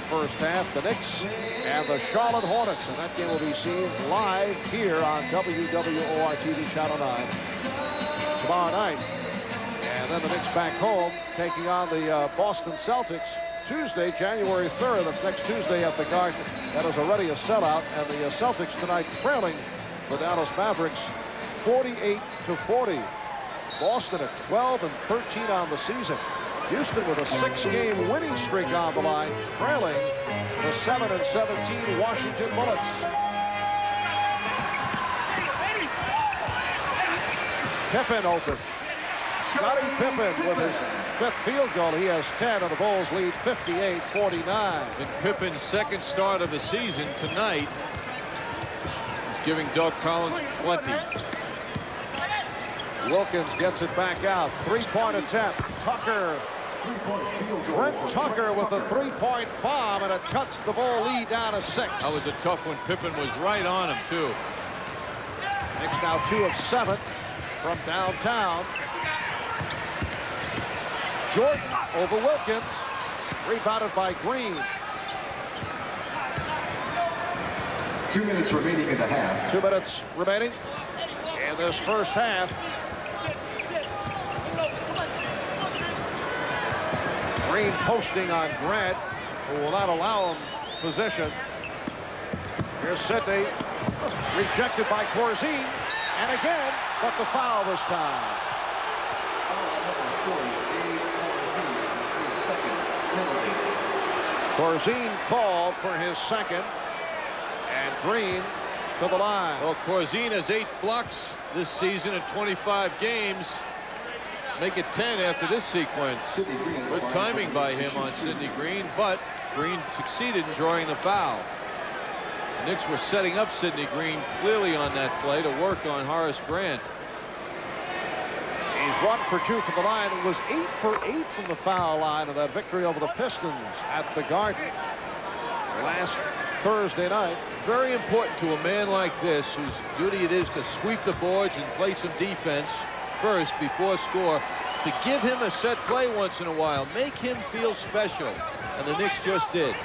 [SPEAKER 1] first half. The Knicks and the Charlotte Hornets, and that game will be seen live here on WWOR TV Channel 9 tomorrow night. And then the Knicks back home taking on the Boston Celtics Tuesday, January 3rd. That's next Tuesday at the Garden. That is already a sellout, and the Celtics tonight trailing the Dallas Mavericks 48-40. Boston at 12-13 on the season. Houston with a 6-game winning streak on the line, trailing the 7-17 Washington Bullets. Pippen open. Scottie Pippen with his 5th field goal. He has 10, and the Bulls lead 58-49.
[SPEAKER 3] In Pippen's 2nd start of the season tonight, he's giving Doug Collins plenty.
[SPEAKER 1] Wilkins gets it back out. 3-point attempt. Tucker. Trent Tucker with a 3-point bomb, and it cuts the Bull lead down to 6.
[SPEAKER 3] That was a tough one. Pippen was right on him, too.
[SPEAKER 1] Knicks now 2 of 7 from downtown. Jordan over Wilkins. Rebounded by Green.
[SPEAKER 2] 2 minutes remaining in the half.
[SPEAKER 1] 2 minutes remaining in this first half. Green posting on Grant, who will not allow him position. Here's Sidney, rejected by Corzine, and again, but the foul this time. Corzine called for his 2nd, and Green to the line.
[SPEAKER 3] Well, Corzine has 8 blocks this season in 25 games. Make it 10 after this sequence. Good timing by him on Sidney Green, but Green succeeded in drawing the foul. The Knicks were setting up Sidney Green clearly on that play to work on Horace Grant.
[SPEAKER 1] He's 1 for 2 from the line. It was 8 for 8 from the foul line of that victory over the Pistons at the Garden last Thursday night.
[SPEAKER 3] Very important to a man like this, whose duty it is to sweep the boards and play some defense first before score, to give him a set play once in a while, make him feel special, and the Knicks just did.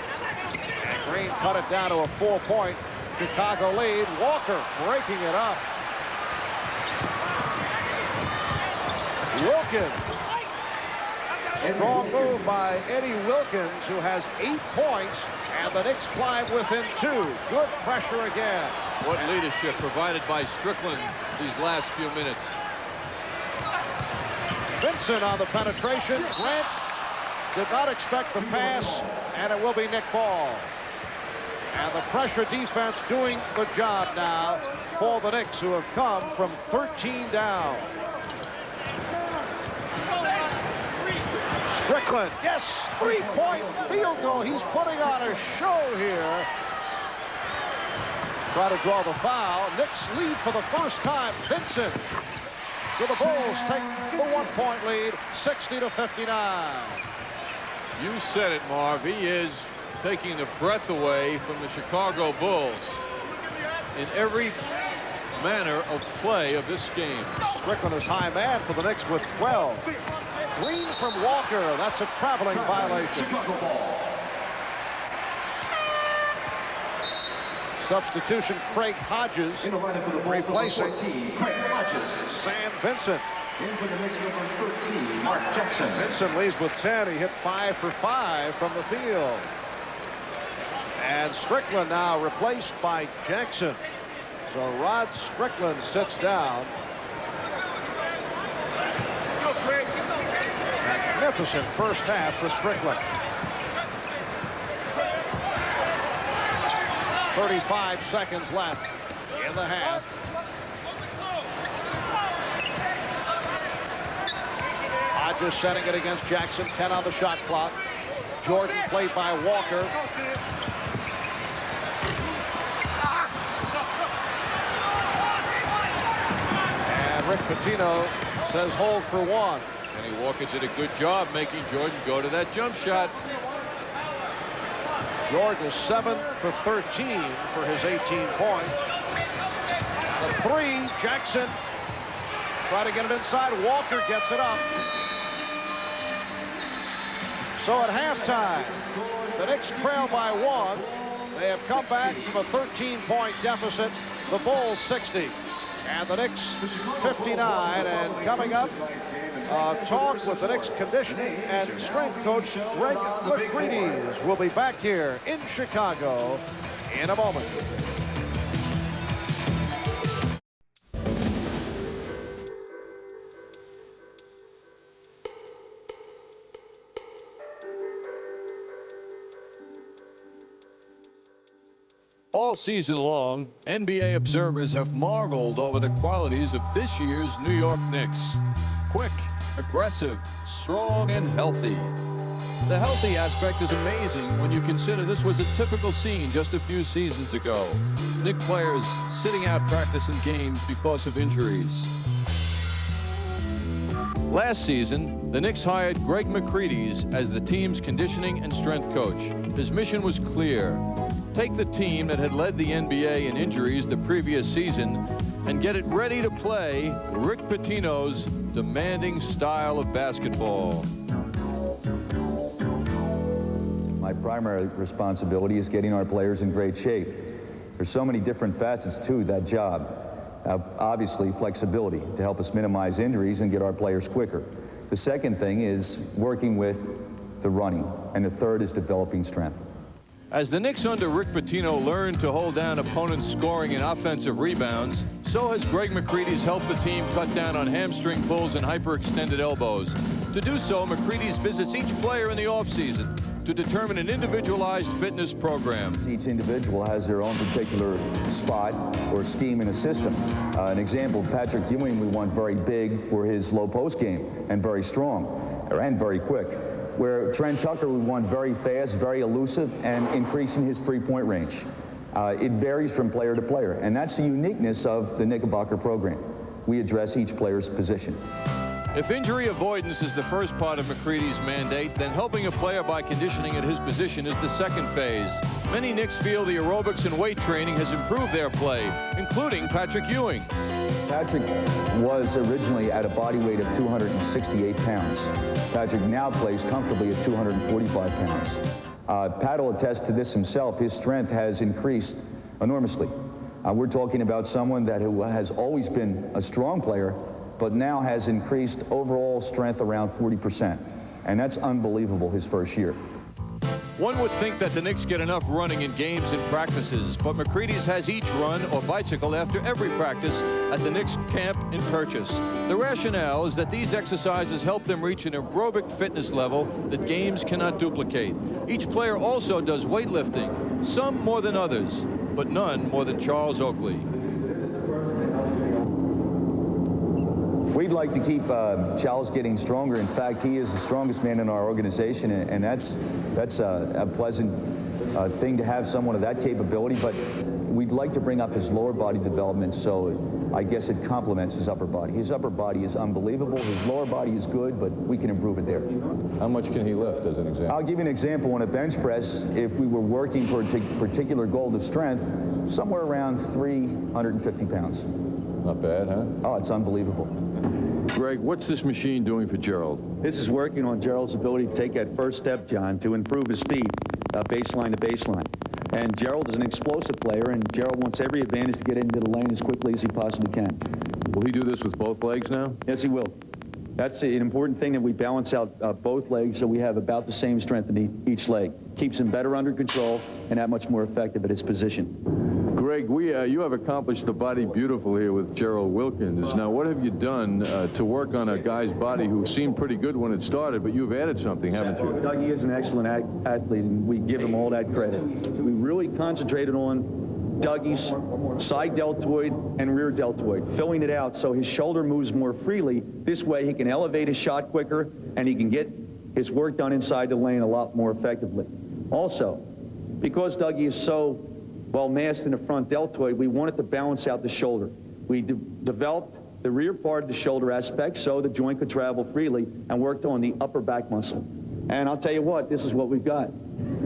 [SPEAKER 1] And Green cut it down to a 4-point Chicago lead. Walker breaking it up. Wilkins. Strong move by Eddie Wilkins, who has 8 points, and the Knicks climb within 2. Good pressure again.
[SPEAKER 3] What leadership provided by Strickland these last few minutes.
[SPEAKER 1] Vincent on the penetration. Grant did not expect the pass, and it will be Nick Ball. And the pressure defense doing the job now for the Knicks, who have come from 13 down. Strickland, yes, 3-point field goal. He's putting on a show here. Try to draw the foul. Knicks lead for the first time. Vincent. So the Bulls take the 1-point lead, 60-59.
[SPEAKER 3] You said it, Marv. He is taking the breath away from the Chicago Bulls in every manner of play of this game.
[SPEAKER 1] Strickland is high man for the Knicks with 12. Green from Walker. That's a traveling violation. Substitution, Craig Hodges replacing Sam Vincent.
[SPEAKER 2] In for the Knicks, number 13, Mark Jackson.
[SPEAKER 1] Vincent leads with 10. He hit 5 for 5 from the field. And Strickland now replaced by Jackson. So Rod Strickland sits down. Magnificent first half for Strickland. 35 seconds left in the half. Hodges setting it against Jackson. 10 on the shot clock. Jordan played by Walker. Pitino says hold for one.
[SPEAKER 3] Kenny Walker did a good job making Jordan go to that jump shot.
[SPEAKER 1] Jordan is 7 for 13 for his 18 points. The three, Jackson try to get it inside. Walker gets it up. So at halftime, the Knicks trail by 1. They have come back from a 13-point deficit. The Bulls 60. And the Knicks 59. And coming up, talk with the Knicks conditioning and strength coach Greg McCready. We'll be back here in Chicago in a moment.
[SPEAKER 3] All season long, NBA observers have marveled over the qualities of this year's New York Knicks. Quick, aggressive, strong, and healthy. The healthy aspect is amazing when you consider this was a typical scene just a few seasons ago. Knicks players sitting out practice and games because of injuries. Last season, the Knicks hired Greg McCready as the team's conditioning and strength coach. His mission was clear. Take the team that had led the NBA in injuries the previous season and get it ready to play Rick Pitino's demanding style of basketball.
[SPEAKER 5] My primary responsibility is getting our players in great shape. There's so many different facets to that job. Obviously, flexibility to help us minimize injuries and get our players quicker. The second thing is working with the running, and the third is developing strength.
[SPEAKER 3] As the Knicks under Rick Pitino learned to hold down opponents' scoring and offensive rebounds, so has Greg McCready's helped the team cut down on hamstring pulls and hyperextended elbows. To do so, McCready's visits each player in the offseason to determine an individualized fitness program.
[SPEAKER 5] Each individual has their own particular spot or scheme in a system. An example, Patrick Ewing, we want very big for his low post game and very strong and very quick. Where Trent Tucker, we want very fast, very elusive, and increasing his three-point range. It varies from player to player, and that's the uniqueness of the Knickerbocker program. We address each player's position.
[SPEAKER 3] If injury avoidance is the first part of McCready's mandate, then helping a player by conditioning at his position is the second phase. Many Knicks feel the aerobics and weight training has improved their play, including Patrick Ewing.
[SPEAKER 5] Patrick was originally at a body weight of 268 pounds. Patrick now plays comfortably at 245 pounds. Pat will attest to this himself. His strength has increased enormously. We're talking about someone who has always been a strong player, but now has increased overall strength around 40%. And that's unbelievable his first year.
[SPEAKER 3] One would think that the Knicks get enough running in games and practices, but McCready's has each run or bicycle after every practice at the Knicks camp in Purchase. The rationale is that these exercises help them reach an aerobic fitness level that games cannot duplicate. Each player also does weightlifting, some more than others, but none more than Charles Oakley.
[SPEAKER 5] We'd like to keep Charles getting stronger. In fact, he is the strongest man in our organization, and that's a pleasant thing to have someone of that capability. But we'd like to bring up his lower body development, so I guess it complements his upper body. His upper body is unbelievable. His lower body is good, but we can improve it there.
[SPEAKER 6] How much can he lift, as an example?
[SPEAKER 5] I'll give you an example. On a bench press, if we were working for a particular goal of strength, somewhere around 350 pounds.
[SPEAKER 6] Not bad, huh?
[SPEAKER 5] Oh, it's unbelievable.
[SPEAKER 3] Greg, what's this machine doing for Gerald?
[SPEAKER 7] This is working on Gerald's ability to take that first step, John, to improve his speed, baseline to baseline. And Gerald is an explosive player, and Gerald wants every advantage to get into the lane as quickly as he possibly can.
[SPEAKER 6] Will he do this with both legs now?
[SPEAKER 7] Yes, he will. That's an important thing, that we balance out both legs so we have about the same strength in each leg. Keeps him better under control and that much more effective at his position.
[SPEAKER 6] Greg, you have accomplished the body beautiful here with Gerald Wilkins. Now, what have you done to work on a guy's body who seemed pretty good when it started, but you've added something, haven't you?
[SPEAKER 7] Dougie is an excellent athlete, and we give him all that credit. We really concentrated on Dougie's side deltoid and rear deltoid, filling it out so his shoulder moves more freely. This way he can elevate his shot quicker, and he can get his work done inside the lane a lot more effectively. Also, because Dougie is so well massed in the front deltoid, we wanted to balance out the shoulder. We developed the rear part of the shoulder aspect so the joint could travel freely, and worked on the upper back muscle. And I'll tell you what, this is what we've got.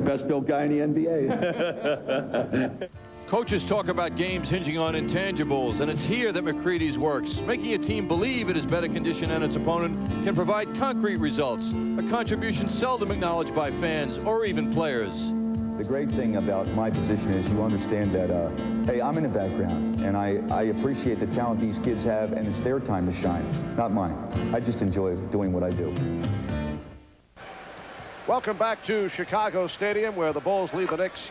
[SPEAKER 7] Best built guy in the NBA.
[SPEAKER 3] Coaches talk about games hinging on intangibles, and it's here that McCready's works. Making a team believe it is better conditioned than its opponent can provide concrete results, a contribution seldom acknowledged by fans or even players.
[SPEAKER 5] The great thing about my position is you understand that, hey, I'm in the background, and I appreciate the talent these kids have, and it's their time to shine, not mine. I just enjoy doing what I do.
[SPEAKER 1] Welcome back to Chicago Stadium, where the Bulls lead the Knicks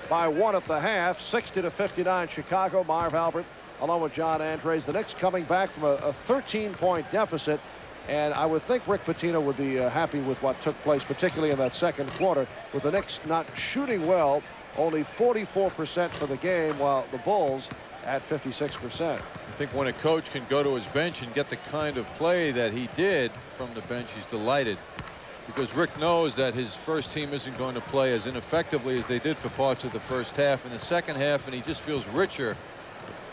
[SPEAKER 1] by 1 at the half, 60-59 Chicago. Marv Albert along with John Andres. The Knicks coming back from a 13-point deficit, and I would think Rick Pitino would be happy with what took place, particularly in that second quarter, with the Knicks not shooting well, only 44% for the game, while the Bulls at 56%.
[SPEAKER 3] I think when a coach can go to his bench and get the kind of play that he did from the bench, he's delighted. Because Rick knows that his first team isn't going to play as ineffectively as they did for parts of the first half in the second half, and he just feels richer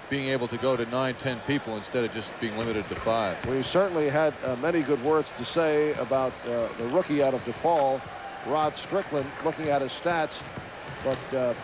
[SPEAKER 3] being able to go to 9-10 people instead of just being limited to 5.
[SPEAKER 1] We certainly had many good words to say about the rookie out of DePaul, Rod Strickland, looking at his stats. But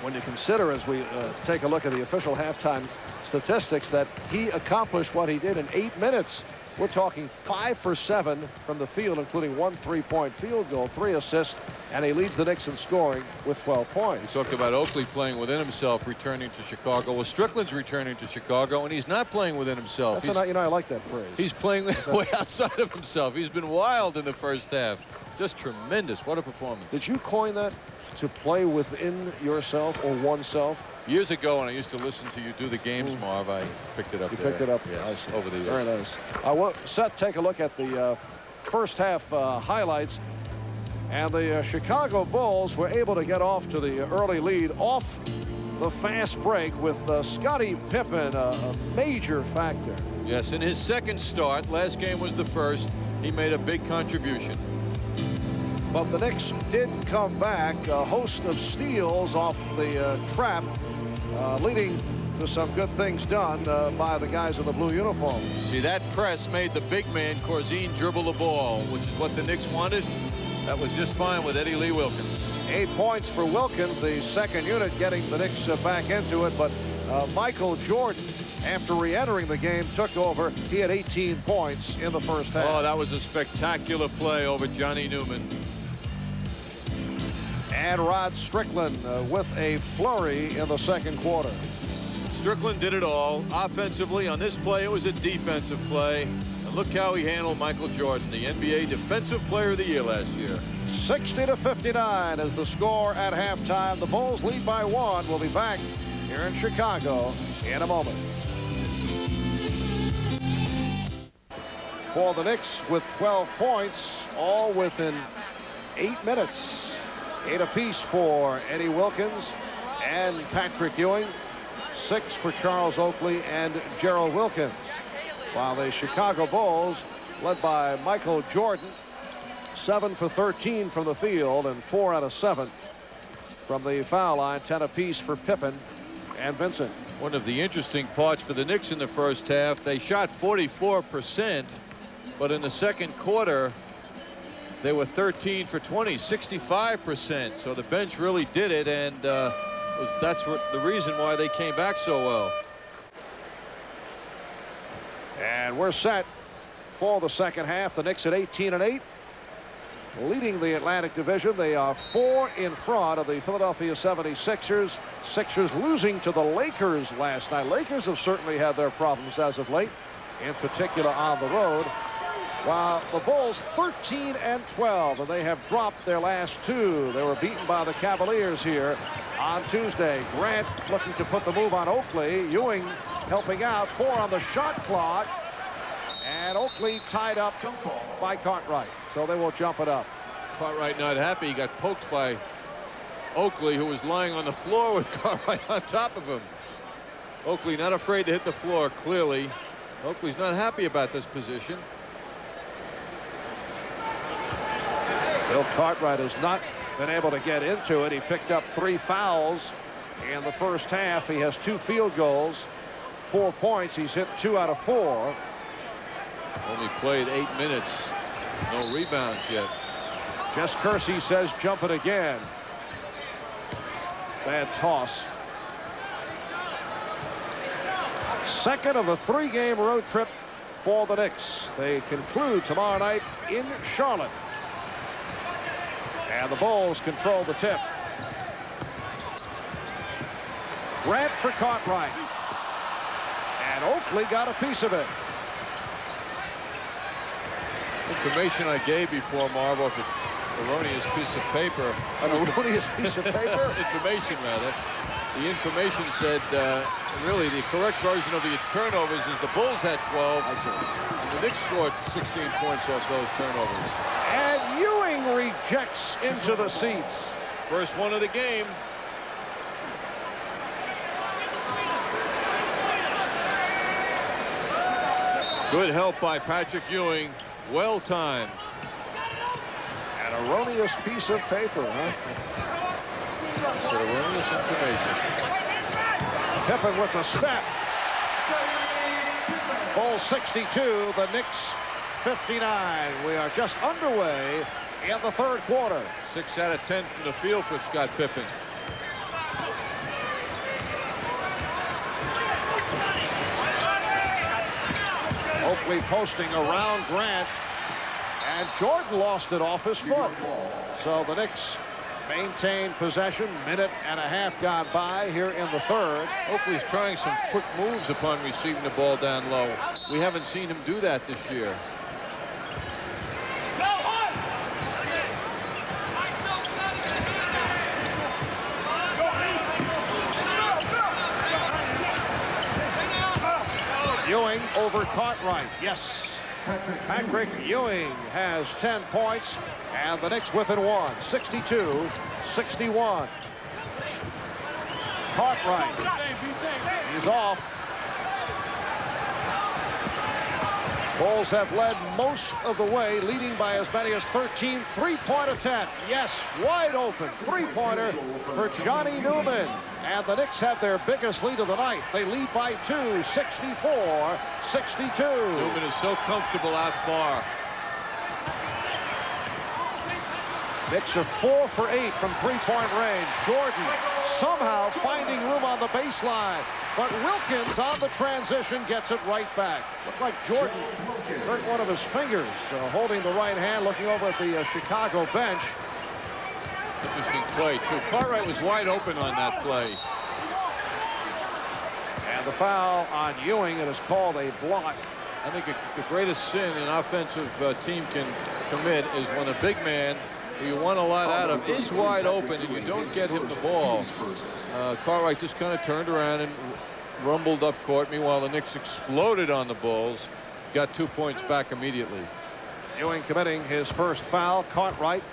[SPEAKER 1] when you consider, as we take a look at the official halftime statistics, that he accomplished what he did in 8 minutes. We're talking 5 for 7 from the field, including 1 3-point field goal, 3 assists, and he leads the Knicks in scoring with 12 points.
[SPEAKER 3] We talked about Oakley playing within himself, returning to Chicago. Well, Strickland's returning to Chicago, and he's not playing within himself.
[SPEAKER 1] That's you know, I like that phrase.
[SPEAKER 3] He's playing way outside of himself. He's been wild in the first half. Just tremendous. What a performance.
[SPEAKER 1] Did you coin that, to play within yourself or oneself?
[SPEAKER 3] Years ago, when I used to listen to you do the games, Marv, I picked it up.
[SPEAKER 1] You picked it up?
[SPEAKER 3] Yes, over the years.
[SPEAKER 1] Very nice. Set, take a look at the first half highlights. And the Chicago Bulls were able to get off to the early lead off the fast break with Scottie Pippen, a major factor.
[SPEAKER 3] Yes, in his second start, last game was the first, he made a big contribution.
[SPEAKER 1] But the Knicks did come back, a host of steals off the trap, leading to some good things done by the guys in the blue uniforms.
[SPEAKER 3] See, that press made the big man Corzine dribble the ball, which is what the Knicks wanted. That was just fine with Eddie Lee Wilkins.
[SPEAKER 1] 8 points for Wilkins, the second unit, getting the Knicks back into it. But Michael Jordan, after re-entering the game, took over. He had 18 points in the first half.
[SPEAKER 3] Oh, that was a spectacular play over Johnny Newman.
[SPEAKER 1] And Rod Strickland with a flurry in the second quarter.
[SPEAKER 3] Strickland did it all. Offensively, on this play, it was a defensive play. And look how he handled Michael Jordan, the NBA Defensive Player of the Year last year.
[SPEAKER 1] 60-59 is the score at halftime. The Bulls lead by 1. We'll be back here in Chicago in a moment. For the Knicks with 12 points, all within 8 minutes. 8 apiece for Eddie Wilkins and Patrick Ewing. 6 for Charles Oakley and Gerald Wilkins. While the Chicago Bulls, led by Michael Jordan, 7 for 13 from the field and 4 out of 7 from the foul line. 10 apiece for Pippen and Vincent.
[SPEAKER 3] One of the interesting parts for the Knicks in the first half, they shot 44%, but in the second quarter, they were 13 for 20, 65%. So the bench really did it, and that's the reason why they came back so well.
[SPEAKER 1] And we're set for the second half. The Knicks at 18-8, leading the Atlantic Division. They are 4 in front of the Philadelphia 76ers. Sixers losing to the Lakers last night. Lakers have certainly had their problems as of late, in particular on the road. While the Bulls 13-12, and they have dropped their last 2. They were beaten by the Cavaliers here on Tuesday. Grant looking to put the move on Oakley. Ewing helping out. 4 on the shot clock. And Oakley tied up by Cartwright. So they will jump it up.
[SPEAKER 3] Cartwright not happy. He got poked by Oakley, who was lying on the floor with Cartwright on top of him. Oakley not afraid to hit the floor, clearly. Oakley's not happy about this position.
[SPEAKER 1] Bill Cartwright has not been able to get into it. He picked up 3 fouls in the first half. He has 2 field goals, 4 points. He's hit 2 out of 4.
[SPEAKER 3] Only played 8 minutes. No rebounds yet.
[SPEAKER 1] Jess Kersey says jump it again. Bad toss. Second of the 3-game road trip for the Knicks. They conclude tomorrow night in Charlotte. And the Bulls control the tip. Grant for Cartwright. And Oakley got a piece of it.
[SPEAKER 3] Information I gave before, Marv, off an erroneous piece of paper.
[SPEAKER 1] An erroneous piece of paper?
[SPEAKER 3] Information, rather. The information said, really, the correct version of the turnovers is the Bulls had 12. And the Knicks scored 16 points off those turnovers.
[SPEAKER 1] And Ewing rejects into the seats.
[SPEAKER 3] First one of the game. Good help by Patrick Ewing. Well timed.
[SPEAKER 1] An erroneous piece of paper, huh?
[SPEAKER 3] So erroneous information.
[SPEAKER 1] Pippen with the step. Bulls 62, the Knicks 59. We are just underway in the third quarter.
[SPEAKER 3] 6 out of 10 from the field for Scott Pippen.
[SPEAKER 1] Oakley posting around Grant, and Jordan lost it off his foot. So the Knicks maintain possession. Minute and a half gone by here in the third.
[SPEAKER 3] Oakley's trying some quick moves upon receiving the ball down low. We haven't seen him do that this year.
[SPEAKER 1] Ewing over Cartwright. Yes. Patrick Ewing has 10 points, and the Knicks within one. 62-61. Cartwright. He's off. Bulls have led most of the way, leading by as many as 13. Three-point attempt. Yes, wide open. Three-pointer for Johnny Newman. And the Knicks have their biggest lead of the night. They lead by 2, 64-62.
[SPEAKER 3] Newman is so comfortable out far.
[SPEAKER 1] Knicks are 4 for 8 from three-point range. Jordan somehow finding room on the baseline. But Wilkins on the transition gets it right back. Looked like Jordan hurt one of his fingers, holding the right hand, looking over at the Chicago bench.
[SPEAKER 3] Interesting play, too. Cartwright was wide open on that play.
[SPEAKER 1] And the foul on Ewing, it is called a block.
[SPEAKER 3] I think the greatest sin an offensive team can commit is when a big man who you want a lot out of is wide open and you don't get him the ball. Cartwright just kind of turned around and rumbled up court. Meanwhile, the Knicks exploded on the Bulls, got 2 points back immediately.
[SPEAKER 1] Ewing committing his first foul. Cartwright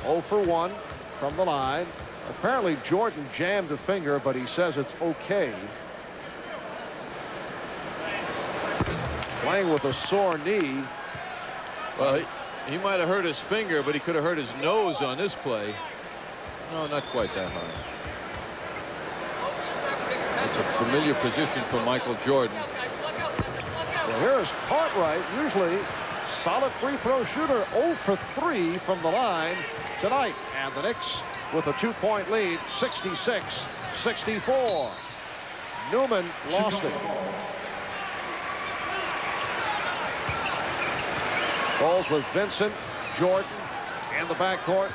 [SPEAKER 1] 0 for 1 from the line. Apparently Jordan jammed a finger, but he says it's okay. Playing with a sore knee.
[SPEAKER 3] Well, he might have hurt his finger, but he could have hurt his nose on this play. No, not quite that high. It's a familiar position for Michael Jordan.
[SPEAKER 1] Well, here's Cartwright, usually solid free throw shooter, 0 for 3 from the line tonight. And the Knicks with a 2-point lead, 66-64. Newman lost it. Bulls with Vincent, Jordan in the backcourt.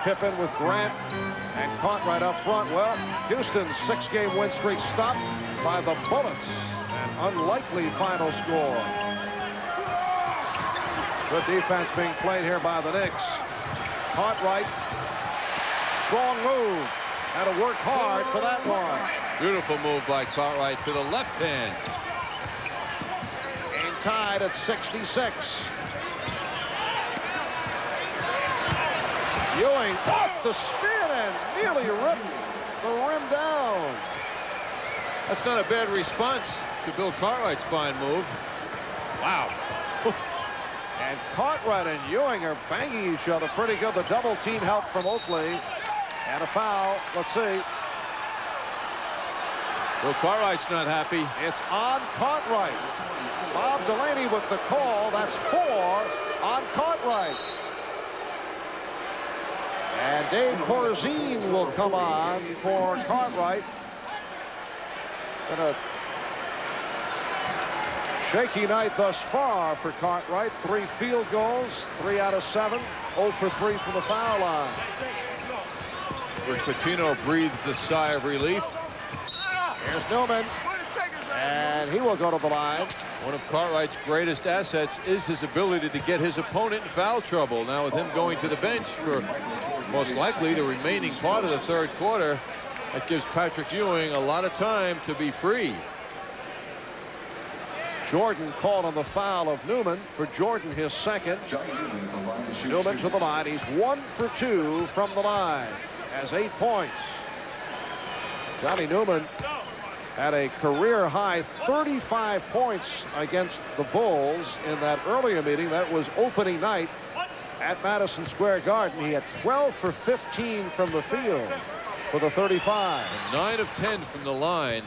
[SPEAKER 1] Pippen with Grant and Cartwright up front. Well, Houston's 6-game win streak stopped by the Bullets. An unlikely final score. Good defense being played here by the Knicks. Cartwright, strong move. Had to work hard for that one.
[SPEAKER 3] Beautiful move by Cartwright to the left hand.
[SPEAKER 1] Game tied at 66. Ewing off the spin and nearly ripped the rim down.
[SPEAKER 3] That's not a bad response to Bill Cartwright's fine move. Wow.
[SPEAKER 1] And Cartwright and Ewing are banging each other pretty good. The double team help from Oakley. And a foul. Let's see.
[SPEAKER 3] Well, Cartwright's not happy.
[SPEAKER 1] It's on Cartwright. Bob Delaney with the call. That's 4 on Cartwright. And Dave Corzine will come on for Cartwright. Been a shaky night thus far for Cartwright. 3 field goals, 3 out of 7, 0 for 3 from the foul line.
[SPEAKER 3] Rick Pitino breathes a sigh of relief.
[SPEAKER 1] Here's Newman, and he will go to the line.
[SPEAKER 3] One of Cartwright's greatest assets is his ability to get his opponent in foul trouble. Now with him going to the bench for most likely the remaining part of the third quarter, that gives Patrick Ewing a lot of time to be free.
[SPEAKER 1] Jordan called on the foul of Newman. For Jordan, his second. Newman to the line. He's 1 for 2 from the line. Has 8 points. Johnny Newman had a career-high 35 points against the Bulls in that earlier meeting. That was opening night at Madison Square Garden. He had 12 for 15 from the field for the 35.
[SPEAKER 3] 9 of 10 from the line.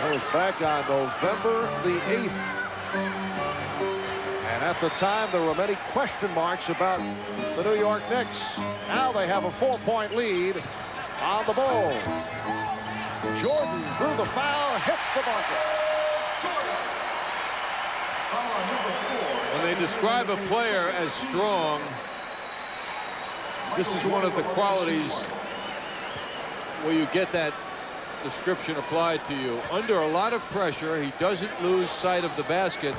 [SPEAKER 1] That was back on November the 8th. And at the time, there were many question marks about the New York Knicks. Now they have a 4-point lead on the Bulls. Jordan drew the foul, hits the bucket.
[SPEAKER 3] When they describe a player as strong, this is one of the qualities where you get that description applied to you. Under a lot of pressure, he doesn't lose sight of the basket,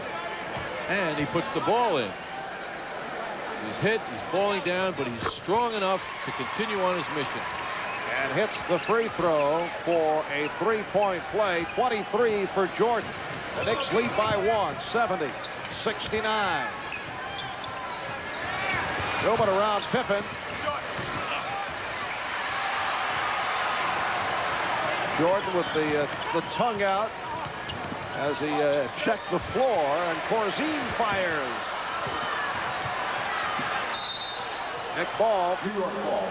[SPEAKER 3] and he puts the ball in. He's hit, he's falling down, but he's strong enough to continue on his mission.
[SPEAKER 1] And hits the free throw for a 3-point play. 23 for Jordan. The Knicks lead by 1, 70-69. Newman around Pippen. Jordan with the tongue out as he checked the floor, and Corzine fires. Nick Ball.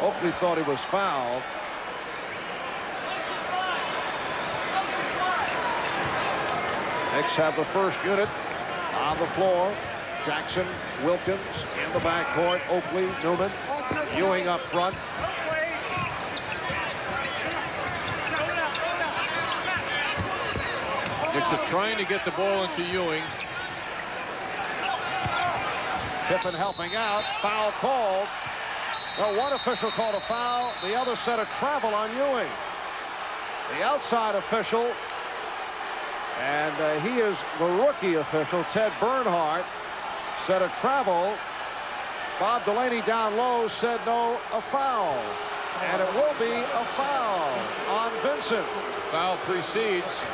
[SPEAKER 1] Oakley thought he was fouled. Knicks have the first unit on the floor. Jackson, Wilkins in the backcourt. Oakley, Newman, Ewing up front.
[SPEAKER 3] Knicks are trying to get the ball into Ewing.
[SPEAKER 1] Pippen helping out. Foul called. Well, one official called a foul. The other said a travel on Ewing. The outside official, and he is the rookie official, Ted Bernhardt, said a travel. Bob Delaney down low said no, a foul. And it will be a foul on Vincent.
[SPEAKER 3] Foul precedes.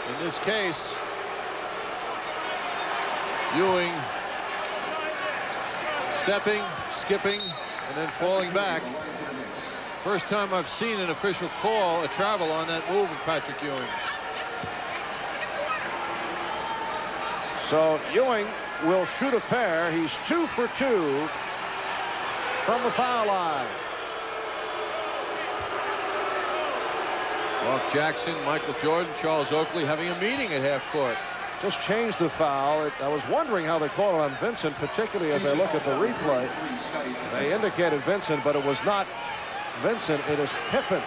[SPEAKER 3] In this case, Ewing stepping, skipping, and then falling back. First time I've seen an official call a travel on that move of Patrick Ewing.
[SPEAKER 1] So Ewing will shoot a pair. He's 2 for 2 from the foul line.
[SPEAKER 3] Mark Jackson, Michael Jordan, Charles Oakley having a meeting at half court.
[SPEAKER 1] Just changed the foul. I was wondering how they called it on Vincent, particularly as I look at the replay. They indicated Vincent, but it was not Vincent. It is Pippen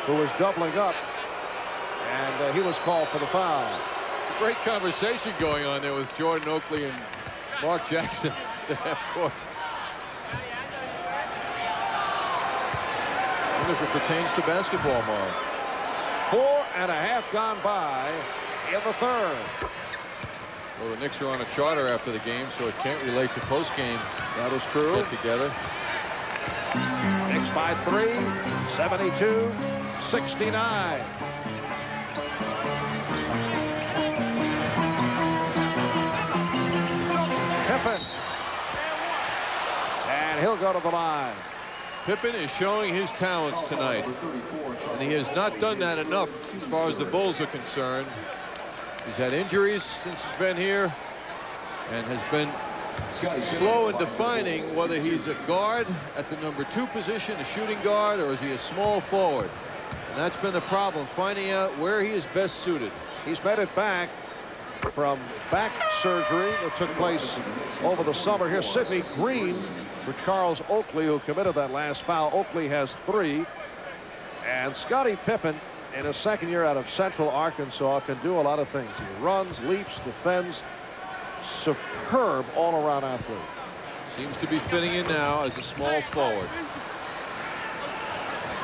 [SPEAKER 1] who was doubling up, and he was called for the foul.
[SPEAKER 3] It's a great conversation going on there with Jordan, Oakley, and Mark Jackson at half court. I wonder if it pertains to basketball, Marv.
[SPEAKER 1] 4.5 gone by in the third.
[SPEAKER 3] Well, the Knicks are on a charter after the game, so it can't relate to post-game.
[SPEAKER 1] That is true.
[SPEAKER 3] Get together.
[SPEAKER 1] Knicks by 3, 72-69. Pippen. And he'll go to the line.
[SPEAKER 3] Pippen is showing his talents tonight, and he has not done that enough as far as the Bulls are concerned. He's had injuries since he's been here and has been slow in defining whether he's a guard at the #2 position, a shooting guard, or is he a small forward. And that's been the problem, finding out where he is best suited.
[SPEAKER 1] He's made it back from back surgery that took place over the summer. Here's Sidney Green for Charles Oakley, who committed that last foul. Oakley has 3. And Scottie Pippen, in his second year out of Central Arkansas, can do a lot of things. He runs, leaps, defends. Superb all-around athlete.
[SPEAKER 3] Seems to be fitting in now as a small forward.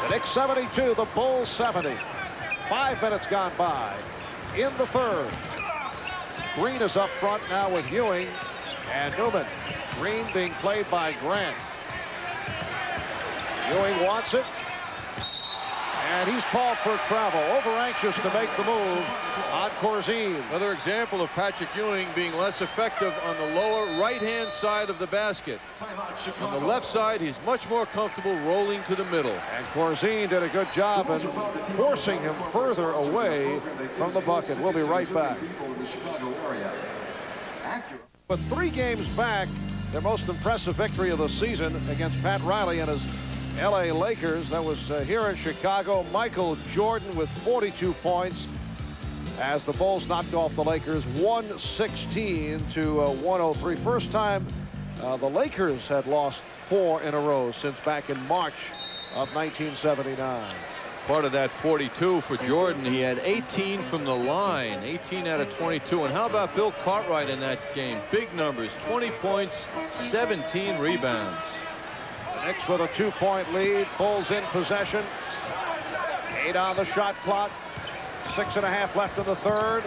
[SPEAKER 1] The Knicks 72, the Bulls 70. 5 minutes gone by in the third. Green is up front now with Ewing and Newman. Green being played by Grant. Ewing wants it. And he's called for travel. Over anxious to make the move on Corzine.
[SPEAKER 3] Another example of Patrick Ewing being less effective on the lower right-hand side of the basket. On the left side, he's much more comfortable rolling to the middle.
[SPEAKER 1] And Corzine did a good job in forcing him further away from the bucket. We'll be right back. But 3 games back, their most impressive victory of the season against Pat Riley and his LA Lakers. That was here in Chicago. Michael Jordan with 42 points as the Bulls knocked off the Lakers 116 to 103. First time the Lakers had lost 4 in a row since back in March of 1979.
[SPEAKER 3] Part of that 42 for Jordan. He had 18 from the line, 18 out of 22. And how about Bill Cartwright in that game? Big numbers, 20 points, 17 rebounds.
[SPEAKER 1] Knicks with a 2-point lead. Bulls in possession. 8 on the shot clock. 6.5 left in the third.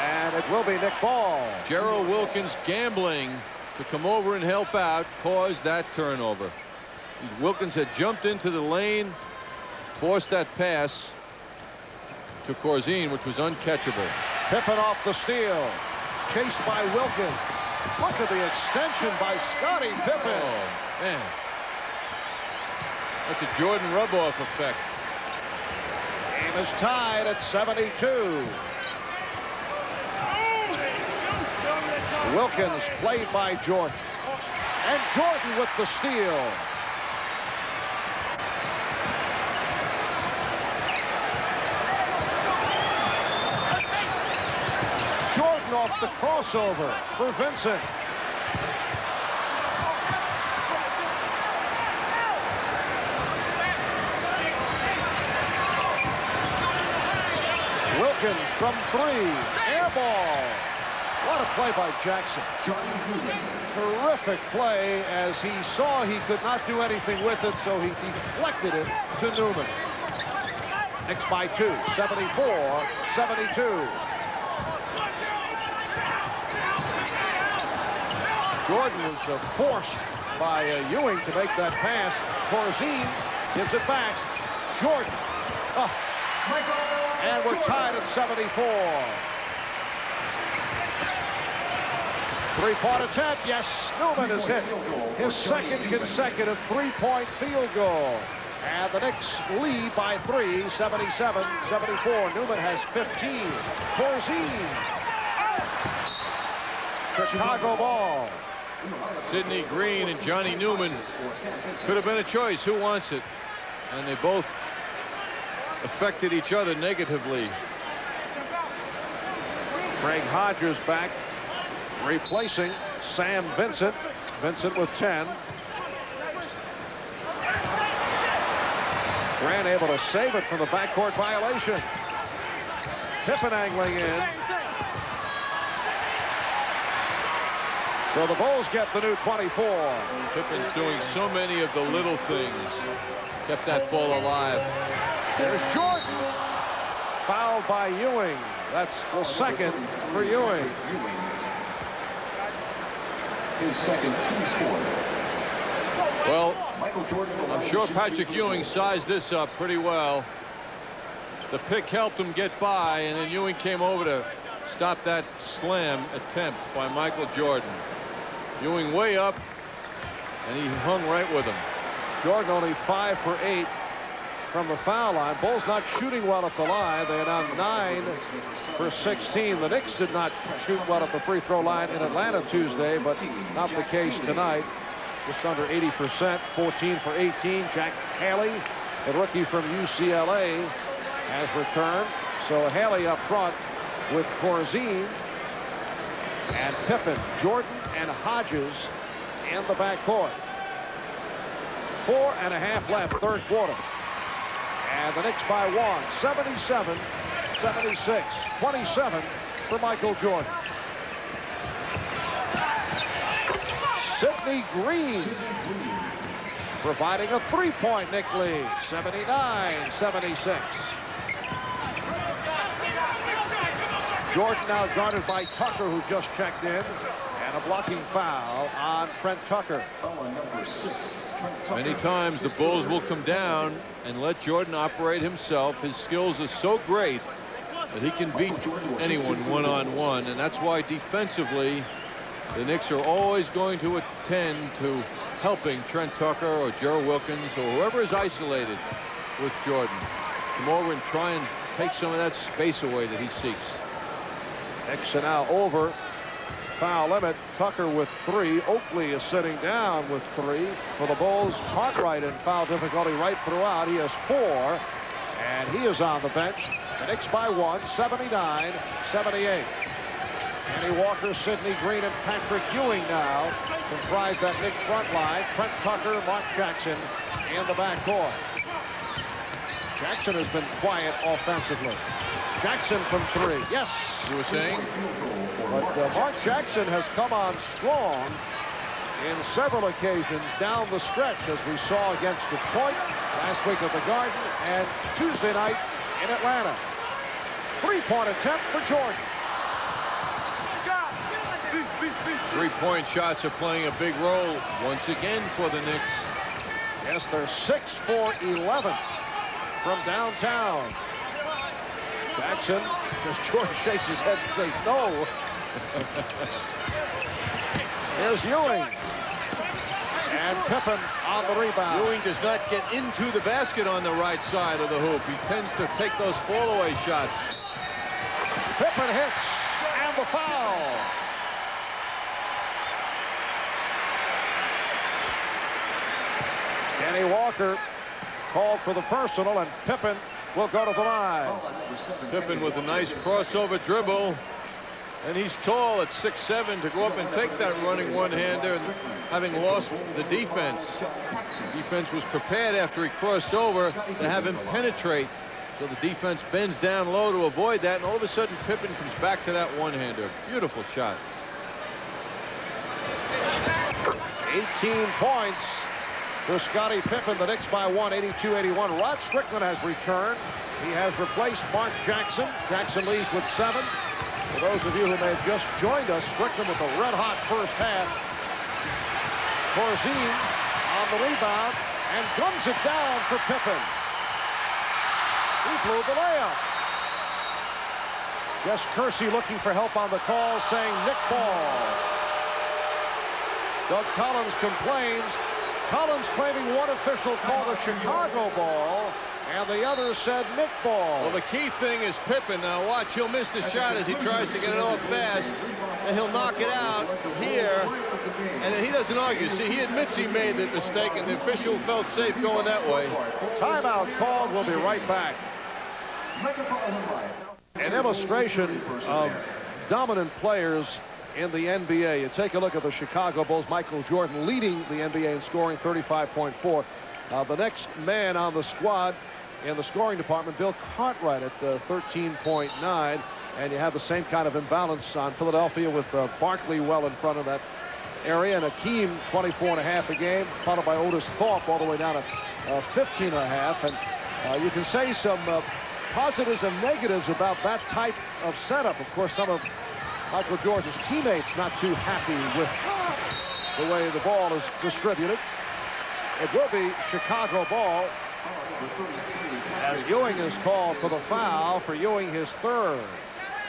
[SPEAKER 1] And it will be Nick Ball.
[SPEAKER 3] Gerald Wilkins gambling to come over and help out caused that turnover. Wilkins had jumped into the lane, forced that pass to Corzine, which was uncatchable.
[SPEAKER 1] Pippen off the steal. Chased by Wilkins. Look at the extension by Scottie Pippen.
[SPEAKER 3] Oh, man. That's a Jordan rub-off effect.
[SPEAKER 1] Game is tied at 72. Wilkins played by Jordan. And Jordan with the steal. Jordan off the crossover for Vincent. Wilkins from 3. Air ball. What a play by Jackson. Terrific play as he saw he could not do anything with it, so he deflected it to Newman. Knicks by 2, 74-72. Jordan was forced by Ewing to make that pass. Corzine gives it back. Jordan. Oh. And we're tied at 74. 3-point attempt. Yes, Newman is hit. His second consecutive 3-point field goal. And the Knicks lead by 3, 77-74. Newman has 15. Corzine. Chicago ball.
[SPEAKER 3] Sidney Green and Johnny Newman could have been a choice. Who wants it? And they both affected each other negatively.
[SPEAKER 1] Craig Hodges back, replacing Sam Vincent. Vincent with 10. Grant able to save it from the backcourt violation. Pippen angling in. So the Bulls get the new 24.
[SPEAKER 3] Pippen's doing so many of the little things. Kept that ball alive.
[SPEAKER 1] There's Jordan. Fouled by Ewing. That's the second for Ewing.
[SPEAKER 2] His second team score.
[SPEAKER 3] Well, I'm sure Patrick Ewing sized this up pretty well. The pick helped him get by, and then Ewing came over to stop that slam attempt by Michael Jordan. Ewing way up, and he hung right with him.
[SPEAKER 1] Jordan only 5 for 8 from the foul line. Bulls not shooting well at the line. They are now 9 for 16. The Knicks did not shoot well at the free throw line in Atlanta Tuesday, but not the case tonight. Just under 80%, 14 for 18. Jack Haley the rookie from UCLA, has returned. So Haley up front with Corzine and Pippen, Jordan and Hodges in the backcourt. 4.5 left, third quarter. And the Knicks by 1, 77-76, 27 for Michael Jordan. Sidney Green providing a three-point Knick lead, 79-76. Jordan now guarded by Tucker, who just checked in, and a blocking foul on Trent Tucker.
[SPEAKER 3] Many times the Bulls will come down and let Jordan operate himself. His skills are so great that he can beat anyone one-on-one, and that's why defensively the Knicks are always going to attend to helping Trent Tucker or Gerald Wilkins or whoever is isolated with Jordan. Come over and try and take some of that space away that he seeks.
[SPEAKER 1] Knicks are now over foul limit. Tucker with 3. Oakley is sitting down with 3 for the Bulls. Cartwright in foul difficulty right throughout. He has 4, and he is on the bench. The Knicks by 1, 79-78. Kenny Walker, Sidney Green, and Patrick Ewing now comprise that Knick front line. Trent Tucker, Mark Jackson in the backcourt. Jackson has been quiet offensively. Jackson from 3. Yes.
[SPEAKER 3] You were saying?
[SPEAKER 1] But Mark Jackson has come on strong in several occasions down the stretch, as we saw against Detroit last week at the Garden and Tuesday night in Atlanta. Three-point attempt for Jordan.
[SPEAKER 3] Three-point shots are playing a big role once again for the Knicks.
[SPEAKER 1] Yes, they're 6 for 11 from downtown. Jackson, as Jordan shakes his head and says no. Here's Ewing. And Pippen on the rebound.
[SPEAKER 3] Ewing does not get into the basket on the right side of the hoop. He tends to take those fallaway shots.
[SPEAKER 1] Pippen hits, and the foul. Kenny Walker called for the personal, and Pippen will go to the line.
[SPEAKER 3] Pippen with a nice crossover dribble. And he's tall at 6'7" to go up and take that running one-hander, and having lost the defense. Defense was prepared after he crossed over to have him penetrate. So the defense bends down low to avoid that, and all of a sudden Pippen comes back to that one-hander. Beautiful shot.
[SPEAKER 1] 18 points for Scottie Pippen. The Knicks by 1, 82-81. Rod Strickland has returned. He has replaced Mark Jackson. Jackson leads with 7. For those of you who may have just joined us, Strickland with a red-hot first half. Corzine on the rebound and guns it down for Pippen. He blew the layup. Jess Kersey looking for help on the call, saying Knick ball. Doug Collins complains. Collins claiming one official called a Chicago ball, and the other said Knick ball.
[SPEAKER 3] Well, the key thing is Pippen. Now watch, he'll miss the shot as he tries to get it off fast, and he'll knock it out here, and then he doesn't argue. See, he admits he made the mistake, and the official felt safe going that way.
[SPEAKER 1] Timeout called. We'll be right back. An illustration of dominant players in the NBA. You take a look at the Chicago Bulls. Michael Jordan leading the NBA in scoring, 35.4. The next man on the squad in the scoring department, Bill Cartwright at 13.9. And you have the same kind of imbalance on Philadelphia with Barkley well in front of that area, and Akeem 24.5 a game, followed by Otis Thorpe all the way down to 15.5. And you can say some positives and negatives about that type of setup. Of course, some of Michael Jordan's teammates not too happy with the way the ball is distributed. It will be Chicago ball as Ewing is called for the foul, for Ewing his third.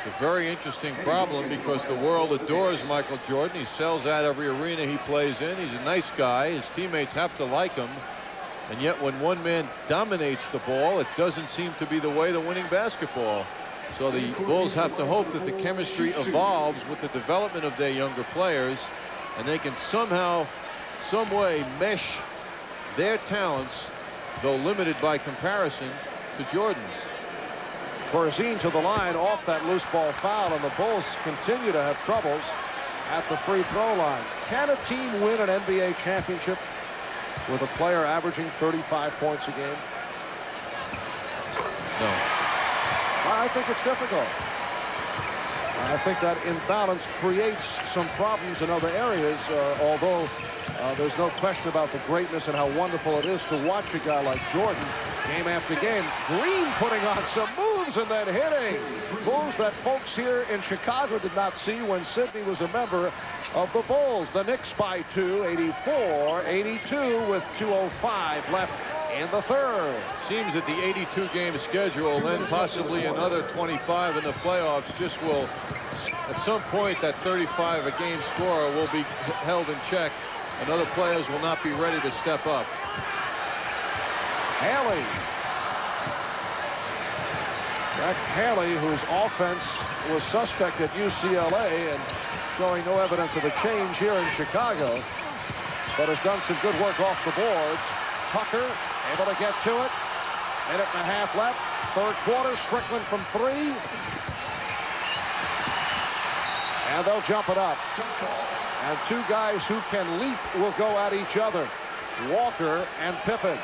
[SPEAKER 3] It's a very interesting problem because the world adores Michael Jordan. He sells out every arena he plays in. He's a nice guy. His teammates have to like him. And yet when one man dominates the ball, it doesn't seem to be the way to winning basketball. So the Bulls have to hope that the chemistry evolves with the development of their younger players, and they can somehow, some way mesh their talents though limited by comparison to Jordan's.
[SPEAKER 1] Corzine to the line off that loose ball foul, and the Bulls continue to have troubles at the free throw line. Can a team win an NBA championship with a player averaging 35 points a game?
[SPEAKER 3] No.
[SPEAKER 1] I think it's difficult. I think that imbalance creates some problems in other areas, although there's no question about the greatness and how wonderful it is to watch a guy like Jordan game after game. Green putting on some moves and then hitting moves that folks here in Chicago did not see when Sidney was a member of the Bulls. The Knicks by 2, 84-82 with 2:05 left in the third.
[SPEAKER 3] Seems that the 82-game schedule, then possibly another 25 in the playoffs, just will, at some point, that 35-a-game scorer will be held in check, and other players will not be ready to step up.
[SPEAKER 1] Haley. Jack Haley, whose offense was suspect at UCLA and showing no evidence of a change here in Chicago, but has done some good work off the boards. Tucker able to get to it. Minute and a half left. Third quarter. Strickland from 3. And they'll jump it up. And two guys who can leap will go at each other. Walker and Pippen.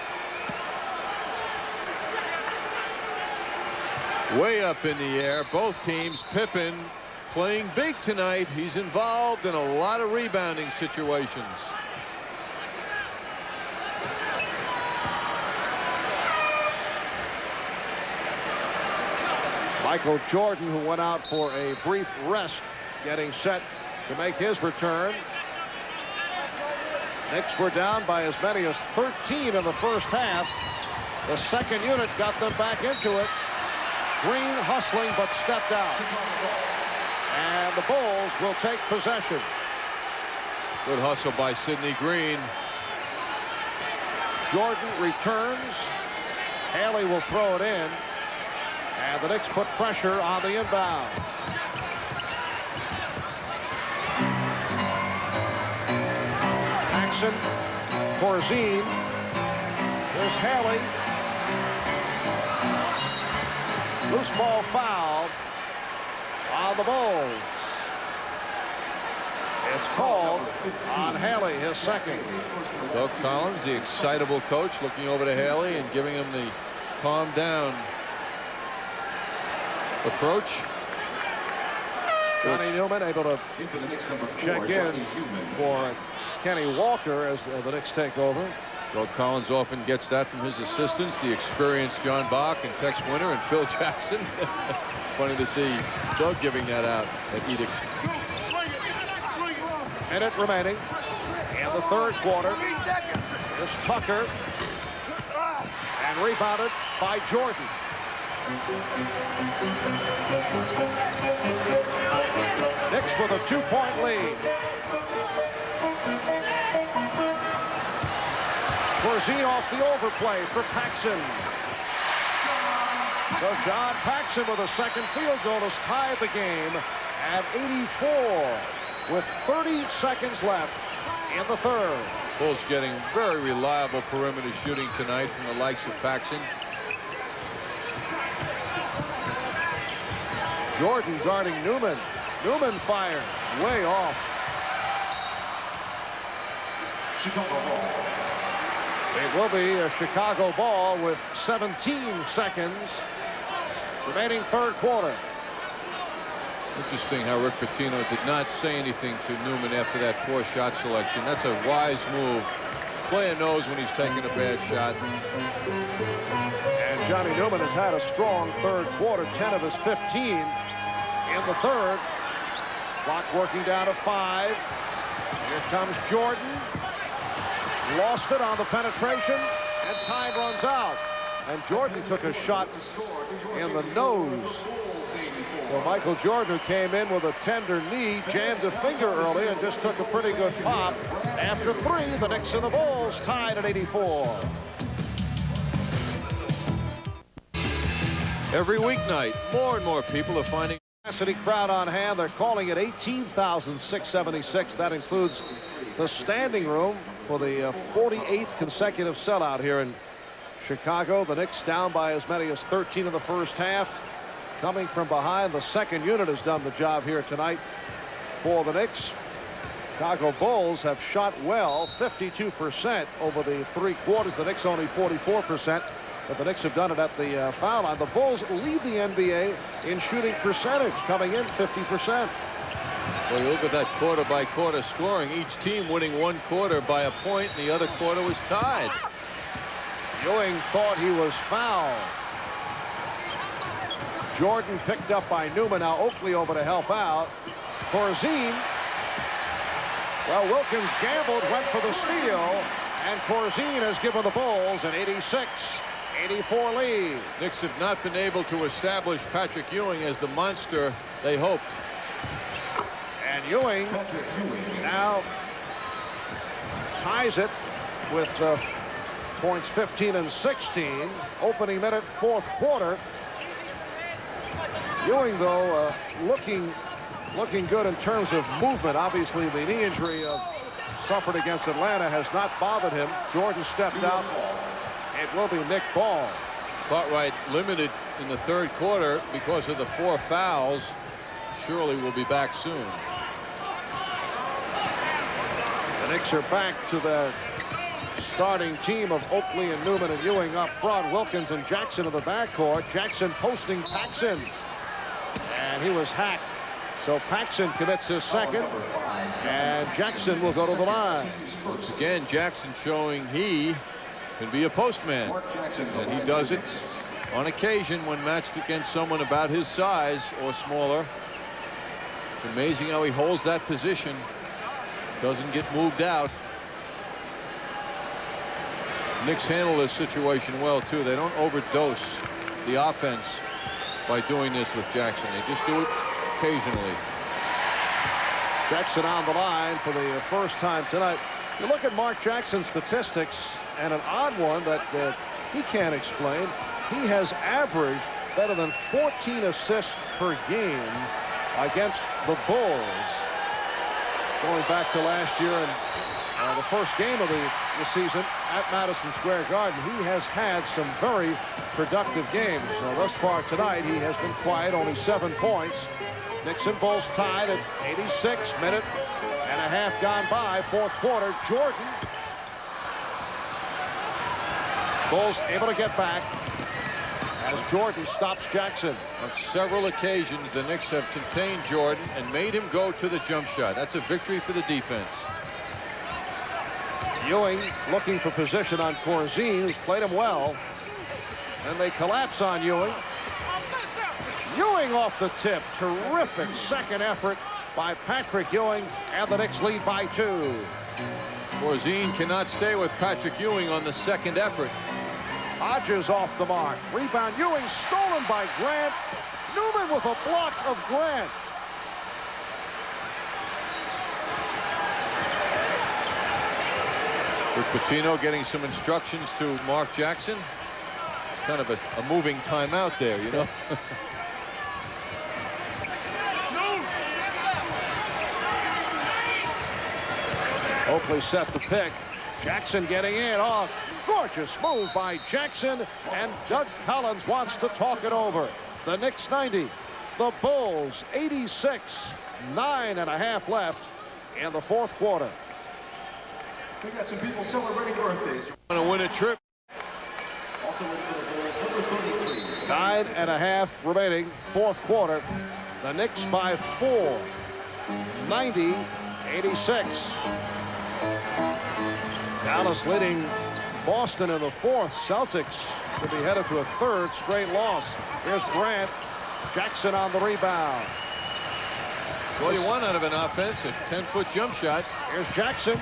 [SPEAKER 3] Way up in the air, both teams. Pippen playing big tonight. He's involved in a lot of rebounding situations.
[SPEAKER 1] Michael Jordan, who went out for a brief rest, getting set to make his return. Knicks were down by as many as 13 in the first half. The second unit got them back into it. Green hustling but stepped out. And the Bulls will take possession.
[SPEAKER 3] Good hustle by Sidney Green.
[SPEAKER 1] Jordan returns. Haley will throw it in. And the Knicks put pressure on the inbound. Paxson, Corzine. There's Haley. Loose ball foul on the Bulls. It's called on Haley, his second.
[SPEAKER 3] Doug Collins, the excitable coach, looking over to Haley and giving him the calm down approach.
[SPEAKER 1] Johnny Newman able to check in for Kenny Walker as the Knicks take over.
[SPEAKER 3] Doug Collins often gets that from his assistants, the experienced John Bach and Tex Winter and Phil Jackson. Funny to see Doug giving that out at Edict.
[SPEAKER 1] Minute remaining in the third quarter. Here's Tucker. And rebounded by Jordan. Knicks with a 2-point lead. Corzine off the overplay for Paxson. So John Paxson with a second field goal has tied the game at 84 with 30 seconds left in the third.
[SPEAKER 3] Bulls getting very reliable perimeter shooting tonight from the likes of Paxson.
[SPEAKER 1] Jordan guarding Newman. Newman fires way off. It will be a Chicago ball with 17 seconds remaining third quarter.
[SPEAKER 3] Interesting how Rick Pitino did not say anything to Newman after that poor shot selection. That's a wise move. Player knows when he's taking a bad shot.
[SPEAKER 1] And Johnny Newman has had a strong third quarter, 10 of his 15 in the third. Clock working down to 5. Here comes Jordan. Lost it on the penetration, and time runs out. And Jordan took a shot in the nose. So Michael Jordan, who came in with a tender knee, jammed a finger early and just took a pretty good pop. After 3, the Knicks and the Bulls tied at 84.
[SPEAKER 3] Every weeknight, more and more people are finding
[SPEAKER 1] Capacity crowd on hand. They're calling it 18,676. That includes the standing room for the 48th consecutive sellout here in Chicago. The Knicks down by as many as 13 in the first half. Coming from behind, the second unit has done the job here tonight for the Knicks. Chicago Bulls have shot well, 52% over the 3 quarters. The Knicks only 44%, but the Knicks have done it at the foul line. The Bulls lead the NBA in shooting percentage, coming in 50%.
[SPEAKER 3] Well, you look at that quarter-by-quarter scoring. Each team winning one quarter by a point, and the other quarter was tied.
[SPEAKER 1] Ewing thought he was fouled. Jordan picked up by Newman. Now Oakley over to help out. Corzine. Well, Wilkins gambled, went for the steal, and Corzine has given the Bulls an 86-84 lead.
[SPEAKER 3] Knicks have not been able to establish Patrick Ewing as the monster they hoped.
[SPEAKER 1] And Ewing now ties it with points 15 and 16. Opening minute, fourth quarter. Ewing, though, looking good in terms of movement. Obviously, the knee injury suffered against Atlanta has not bothered him. Jordan stepped out. It will be Nick Ball.
[SPEAKER 3] Cartwright limited in the third quarter because of the 4 fouls. Surely will be back soon.
[SPEAKER 1] The Knicks are back to the starting team of Oakley and Newman and Ewing up front. Wilkins and Jackson in the backcourt. Jackson posting Paxson. And he was hacked. So Paxson commits his second. And Jackson will go to the line.
[SPEAKER 3] Once again, Jackson showing he can be a postman. And he does it on occasion when matched against someone about his size or smaller. It's amazing how he holds that position. Doesn't get moved out. Knicks handle this situation well, too. They don't overdose the offense by doing this with Jackson. They just do it occasionally.
[SPEAKER 1] Jackson on the line for the first time tonight. You look at Mark Jackson's statistics, and an odd one that he can't explain. He has averaged better than 14 assists per game against the Bulls. Going back to last year and the first game of the season at Madison Square Garden, he has had some very productive games. So thus far tonight, he has been quiet, only 7 points. Knicks and Bulls tied at 86, minute and a half gone by, fourth quarter. Jordan. Bulls able to get back as Jordan stops Jackson.
[SPEAKER 3] On several occasions, the Knicks have contained Jordan and made him go to the jump shot. That's a victory for the defense.
[SPEAKER 1] Ewing looking for position on Corzine, who's played him well. And they collapse on Ewing. Ewing off the tip. Terrific second effort by Patrick Ewing, and the Knicks lead by 2.
[SPEAKER 3] Corzine cannot stay with Patrick Ewing on the second effort.
[SPEAKER 1] Hodges off the mark. Rebound. Ewing stolen by Grant. Newman with a block of Grant.
[SPEAKER 3] Rick Pitino getting some instructions to Mark Jackson. Kind of a moving timeout there, you know.
[SPEAKER 1] Oakley set the pick. Jackson getting in. Oh, gorgeous move by Jackson. And Doug Collins wants to talk it over. The Knicks 90. The Bulls 86. 9.5 left in the fourth quarter.
[SPEAKER 2] We got some people celebrating birthdays.
[SPEAKER 3] Want to win a trip.
[SPEAKER 2] Also looking for the Bulls, number 33.
[SPEAKER 1] 9.5 remaining, fourth quarter. The Knicks by 4. 90-86. Dallas leading Boston in the fourth. Celtics could be headed to a third straight loss. Here's Grant. Jackson on the rebound.
[SPEAKER 3] What do you want out of an offense? A 10-foot jump shot.
[SPEAKER 1] Here's Jackson.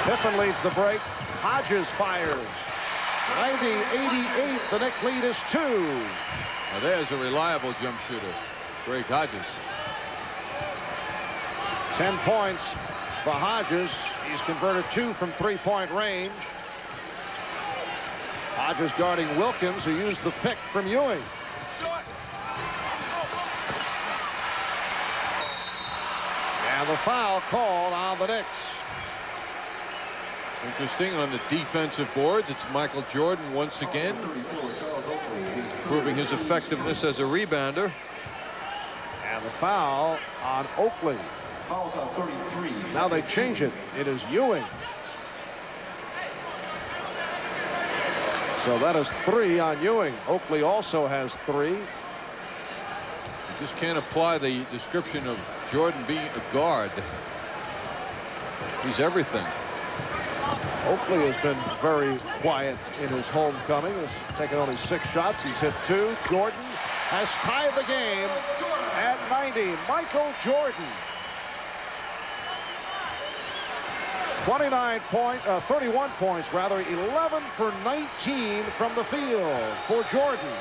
[SPEAKER 1] Pippen leads the break. Hodges fires. 90-88. The Knicks lead is 2.
[SPEAKER 3] Now there's a reliable jump shooter. Greg Hodges.
[SPEAKER 1] 10 points for Hodges. He's converted 2 from 3-point range. Hodges guarding Wilkins, who used the pick from Ewing. And the foul called on the Knicks.
[SPEAKER 3] Interesting, on the defensive boards, it's Michael Jordan once again, proving his effectiveness as a rebounder.
[SPEAKER 1] And the foul on Oakley.
[SPEAKER 2] Fouls on 33.
[SPEAKER 1] Now they change it. It is Ewing. So that is 3 on Ewing. Oakley also has 3.
[SPEAKER 3] You just can't apply the description of Jordan being a guard. He's everything.
[SPEAKER 1] Oakley has been very quiet in his homecoming. He's taken only 6 shots. He's hit 2. Jordan has tied the game at 90. Michael Jordan. 31 points, rather, 11 for 19 from the field for Jordan.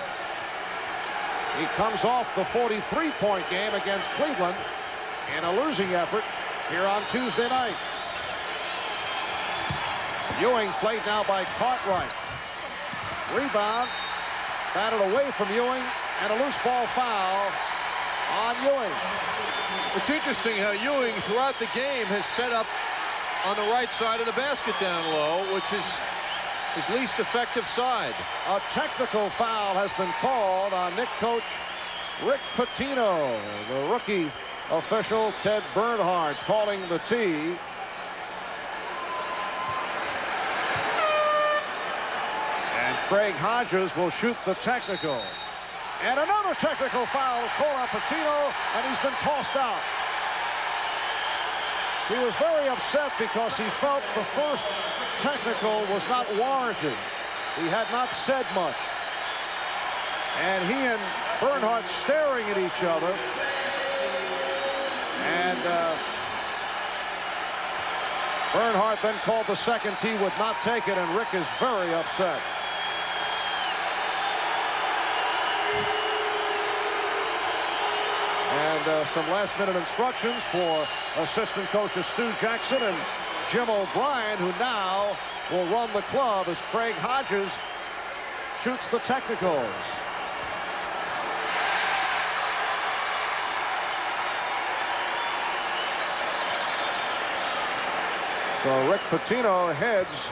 [SPEAKER 1] He comes off the 43-point game against Cleveland in a losing effort here on Tuesday night. Ewing played now by Cartwright. Rebound, batted away from Ewing, and a loose ball foul on Ewing.
[SPEAKER 3] It's interesting how Ewing throughout the game has set up on the right side of the basket down low, which is his least effective side.
[SPEAKER 1] A technical foul has been called on Knicks coach Rick Pitino. The rookie official Ted Bernhardt calling the tee. And Craig Hodges will shoot the technical. And another technical foul called on Pitino, and he's been tossed out. He was very upset because he felt the first technical was not warranted. He had not said much. And he and Bernhardt staring at each other. And Bernhardt then called the second tee, would not take it, and Rick is very upset. And some last-minute instructions for assistant coaches Stu Jackson and Jim O'Brien, who now will run the club as Craig Hodges shoots the technicals. So Rick Pitino heads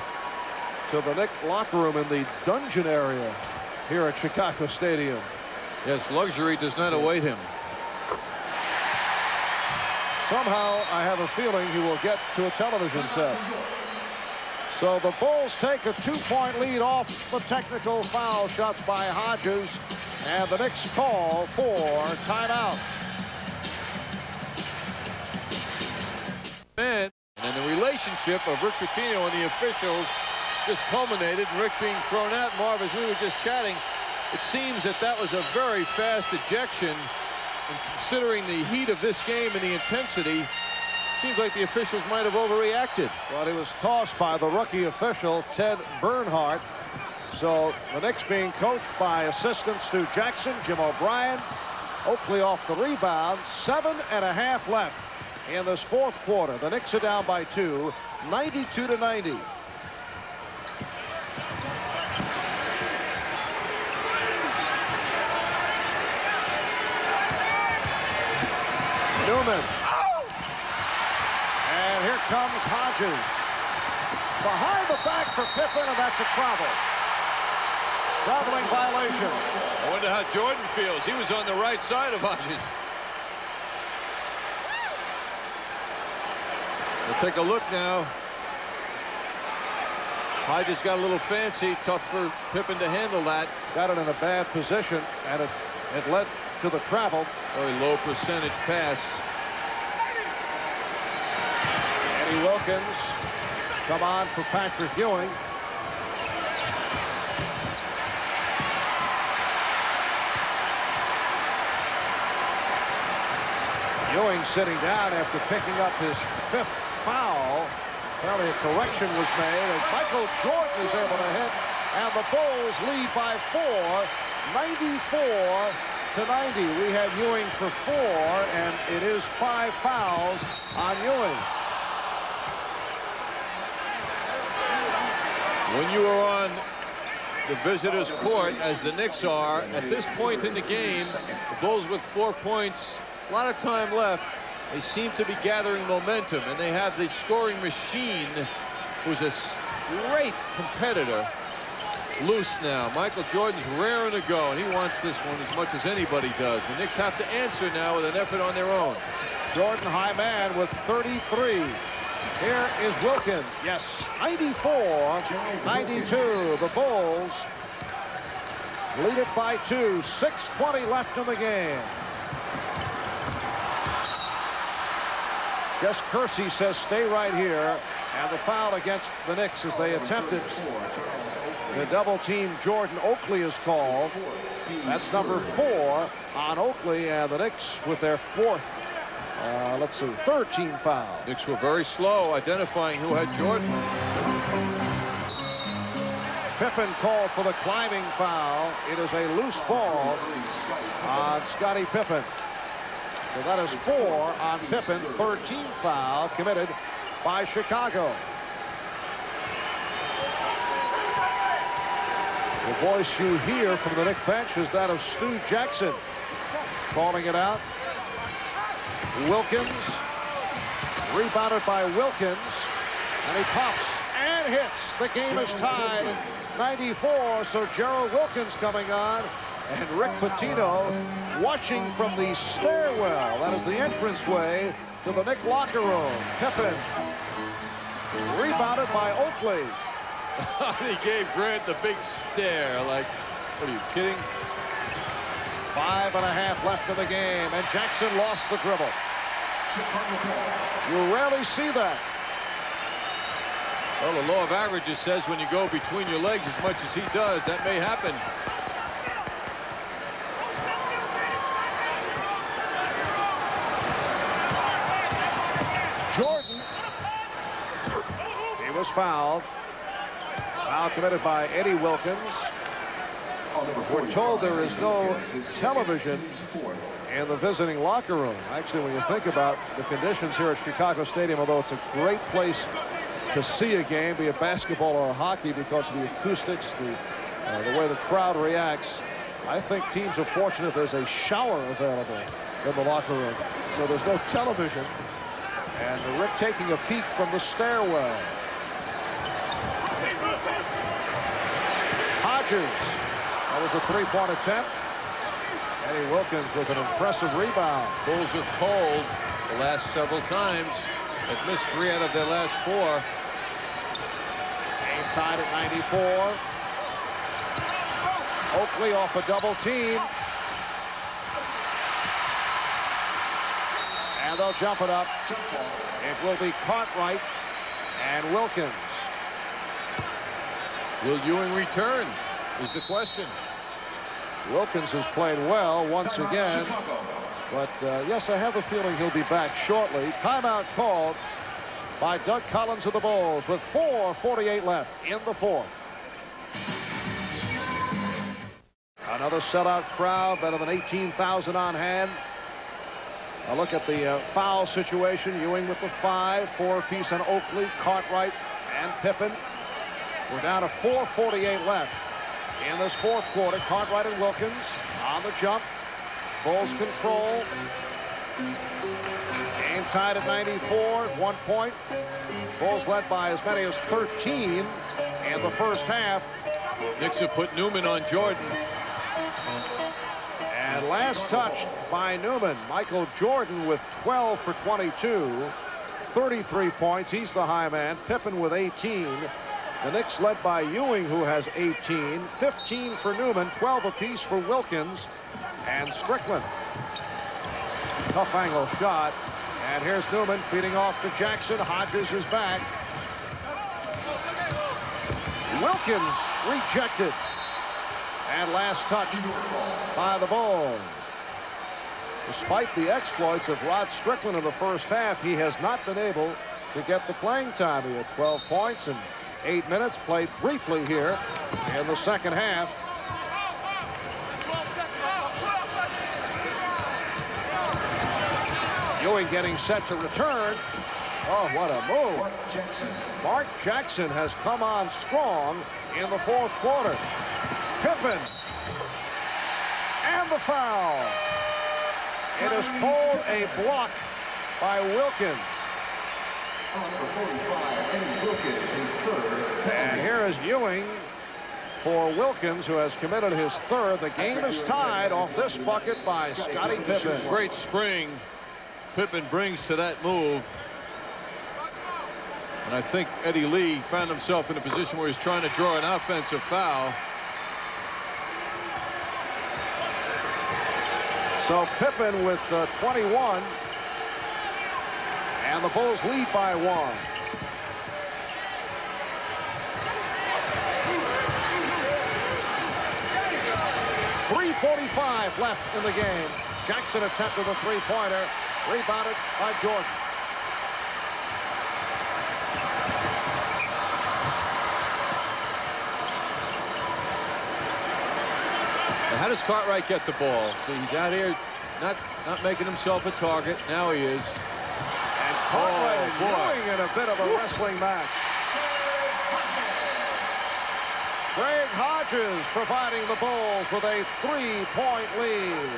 [SPEAKER 1] to the Knicks locker room in the dungeon area here at Chicago Stadium.
[SPEAKER 3] Yes, luxury does not await him.
[SPEAKER 1] Somehow, I have a feeling he will get to a television set. So the Bulls take a 2-point lead off the technical foul shots by Hodges, and the Knicks call for timeout.
[SPEAKER 3] And the relationship of Rick Pitino and the officials just culminated in Rick being thrown out. Marv, as we were just chatting, it seems that that was a very fast ejection. And considering the heat of this game and the intensity, seems like the officials might have overreacted.
[SPEAKER 1] Well, he was tossed by the rookie official, Ted Bernhardt. So the Knicks being coached by assistant Stu Jackson, Jim O'Brien. Oakley off the rebound. 7.5 left in this fourth quarter. The Knicks are down by 2, 92-90. Newman. And here comes Hodges. Behind the back for Pippen, and that's a travel. Traveling violation.
[SPEAKER 3] I wonder how Jordan feels. He was on the right side of Hodges. We'll take a look now. Hodges got a little fancy. Tough for Pippen to handle that.
[SPEAKER 1] Got it in a bad position, and it led to the travel.
[SPEAKER 3] Very low percentage pass.
[SPEAKER 1] Eddie Wilkins come on for Patrick Ewing. Ewing sitting down after picking up his 5th foul. Apparently a correction was made as Michael Jordan is able to hit, and the Bulls lead by 4, 94-90. We had Ewing for 4, and it is 5 fouls on Ewing.
[SPEAKER 3] When you are on the visitors' court, as the Knicks are, at this point in the game, the Bulls with 4 points, a lot of time left, they seem to be gathering momentum, and they have the scoring machine who's a great competitor, loose now. Michael Jordan's raring to go, and he wants this one as much as anybody does. The Knicks have to answer now with an effort on their own.
[SPEAKER 1] Jordan, high man, with 33. Here is Wilkins. Yes, 94-92. The Bulls lead it by 2. 6:20 left in the game. Jess Kersey says stay right here. And the foul against the Knicks as they attempted the double team Jordan. Oakley is called. That's number 4 on Oakley, and the Knicks with their 4th, let's see, 3rd team foul.
[SPEAKER 3] Knicks were very slow identifying who had Jordan.
[SPEAKER 1] Pippen called for the climbing foul. It is a loose ball on Scottie Pippen. So that is 4 on Pippen. 3rd team foul committed by Chicago. The voice you hear from the Knicks bench is that of Stu Jackson calling it out. Wilkins, rebounded by Wilkins, and he pops and hits. The game is tied 94, so Gerald Wilkins coming on, and Rick Pitino watching from the stairwell. That is the entranceway to the Knicks locker room. Pippen rebounded by Oakley.
[SPEAKER 3] He gave Grant the big stare like, what are you kidding?
[SPEAKER 1] 5.5 left in the game, and Jackson lost the dribble. You rarely see that.
[SPEAKER 3] Well, the law of averages says when you go between your legs as much as he does, that may happen.
[SPEAKER 1] Jordan. He was fouled. Foul committed by Eddie Wilkins. We're told there is no television in the visiting locker room. Actually, when you think about the conditions here at Chicago Stadium, although it's a great place to see a game, be it basketball or hockey, because of the acoustics, the way the crowd reacts, I think teams are fortunate there's a shower available in the locker room. So there's no television. And Rick taking a peek from the stairwell. Hodges. That was a 3-point attempt. Eddie Wilkins with an impressive rebound.
[SPEAKER 3] Bulls are cold the last several times. They've missed 3 out of their last 4.
[SPEAKER 1] Game tied at 94. Oakley off a double team. And they'll jump it up. It will be Cartwright and Wilkins.
[SPEAKER 3] Will Ewing return is the question.
[SPEAKER 1] Wilkins has played well once again. But yes, I have the feeling he'll be back shortly. Timeout called by Doug Collins of the Bulls with 4:48 left in the 4th. Another sellout crowd, better than 18,000 on hand. A look at the foul situation. Ewing with the 5, 4 apiece on Oakley, Cartwright, and Pippen. We're down to 4:48 left in this 4th quarter. Cartwright and Wilkins on the jump. Bulls control. Game tied at 94 at 1 point. Bulls led by as many as 13 in the first half.
[SPEAKER 3] Knicks have put Newman on Jordan.
[SPEAKER 1] And last touch by Newman. Michael Jordan with 12 for 22. 33 points. He's the high man. Pippen with 18. The Knicks led by Ewing, who has 18. 15 for Newman. 12 apiece for Wilkins and Strickland. Tough angle shot. And here's Newman feeding off to Jackson. Hodges is back. Wilkins rejected. And last touch by the Bulls. Despite the exploits of Rod Strickland in the first half, he has not been able to get the playing time. He had 12 points in 8 minutes, played briefly here in the second half. Ewing getting set to return. Oh, what a move. Mark Jackson has come on strong in the 4th quarter. Pippen. And the foul. It is called a block by Wilkins. And here is Ewing for Wilkins, who has committed his third. The game is tied off this bucket by Scottie Pippen.
[SPEAKER 3] Great spring Pippen brings to that move. And I think Eddie Lee found himself in a position where he's trying to draw an offensive foul.
[SPEAKER 1] So Pippen with 21. And the Bulls lead by 1. .345 left in the game. Jackson attempted the three-pointer. Rebounded by Jordan.
[SPEAKER 3] How does Cartwright get the ball? See, he's out here not making himself a target. Now he is.
[SPEAKER 1] And Cartwright and Ewing in a bit of a wrestling match. Greg Hodges providing the Bulls with a 3-point lead.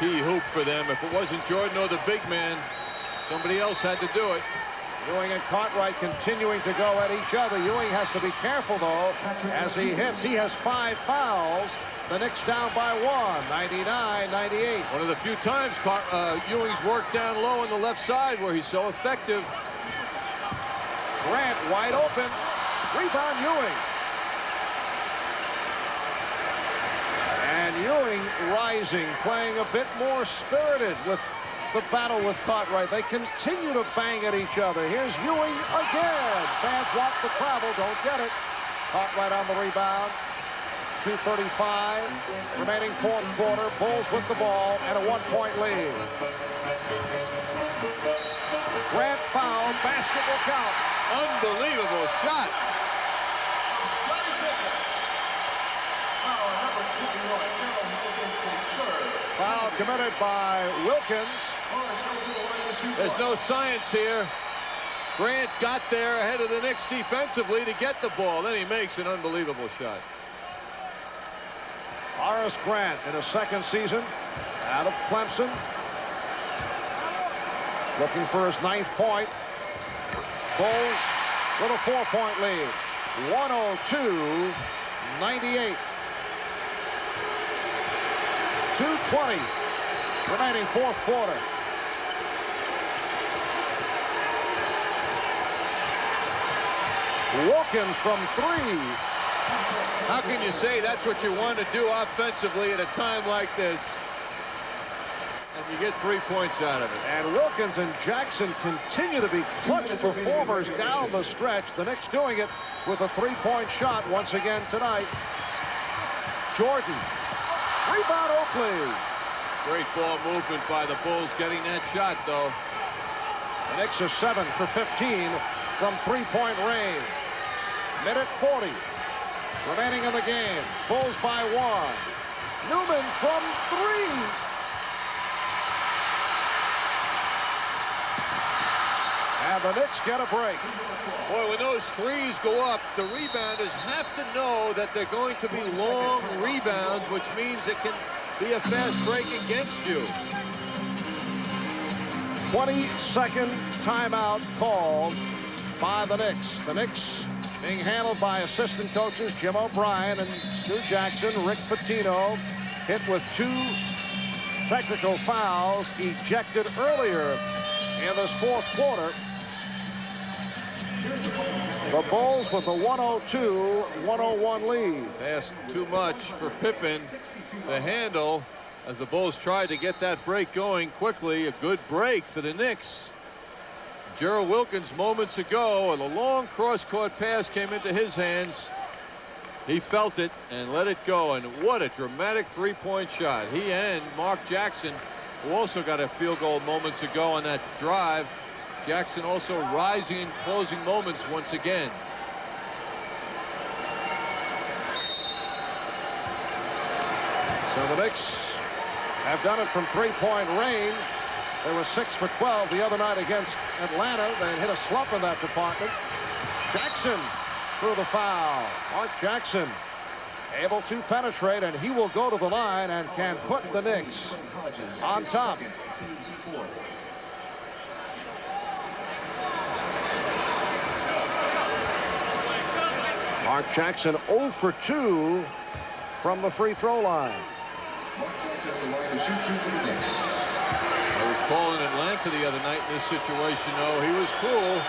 [SPEAKER 3] Key hoop for them. If it wasn't Jordan or the big man, somebody else had to do it.
[SPEAKER 1] Ewing and Cartwright continuing to go at each other. Ewing has to be careful, though, as he hits. He has 5 fouls. The Knicks down by 1, 99-98.
[SPEAKER 3] One of the few times Ewing's worked down low on the left side where he's so effective.
[SPEAKER 1] Grant wide open. Rebound Ewing. And Ewing rising, playing a bit more spirited with the battle with Cartwright. They continue to bang at each other. Here's Ewing again. Fans want the travel, don't get it. Cartwright on the rebound. 2:35 remaining fourth quarter. Bulls with the ball and a 1-point lead. Grant foul. Basket will count.
[SPEAKER 3] Unbelievable shot.
[SPEAKER 1] Foul committed by Wilkins.
[SPEAKER 3] There's no science here. Grant got there ahead of the Knicks defensively to get the ball. Then he makes an unbelievable shot.
[SPEAKER 1] Horace Grant in his second season out of Clemson. Looking for his 9th point. Bulls with a 4-point lead. 102-98. 2:20 remaining fourth quarter. Wilkins from 3.
[SPEAKER 3] How can you say that's what you want to do offensively at a time like this? And you get 3 points out of it.
[SPEAKER 1] And Wilkins and Jackson continue to be clutch performers down the stretch. The Knicks doing it with a 3-point shot once again tonight. Jordan. Rebound Oakley.
[SPEAKER 3] Great ball movement by the Bulls getting that shot, though.
[SPEAKER 1] The Knicks are 7 for 15 from 3-point range. Minute 40 remaining in the game. Bulls by 1. Newman from 3. And the Knicks get a break.
[SPEAKER 3] Boy, when those threes go up, the rebounders have to know that they're going to be long rebounds, which means it can be a fast break against you.
[SPEAKER 1] 22nd timeout called by the Knicks. The Knicks being handled by assistant coaches Jim O'Brien and Stu Jackson. Rick Pitino hit with 2 technical fouls, ejected earlier in this fourth quarter. The Bulls with a 102-101 lead.
[SPEAKER 3] Passed too much for Pippen to handle as the Bulls tried to get that break going quickly. A good break for the Knicks. Gerald Wilkins moments ago, and a long cross-court pass came into his hands. He felt it and let it go, and what a dramatic 3-point shot. He and Mark Jackson, who also got a field goal moments ago on that drive. Jackson also rising in closing moments once again.
[SPEAKER 1] So the Knicks have done it from 3-point range. They were 6 for 12 the other night against Atlanta. They hit a slump in that department. Jackson through the foul. Mark Jackson able to penetrate, and he will go to the line and can put the Knicks on top. Mark Jackson 0 for 2 from the free throw line.
[SPEAKER 2] Mark Jackson at the line to shoot 2 for the Knicks.
[SPEAKER 3] I was calling Atlanta the other night in this situation, though. He was cool.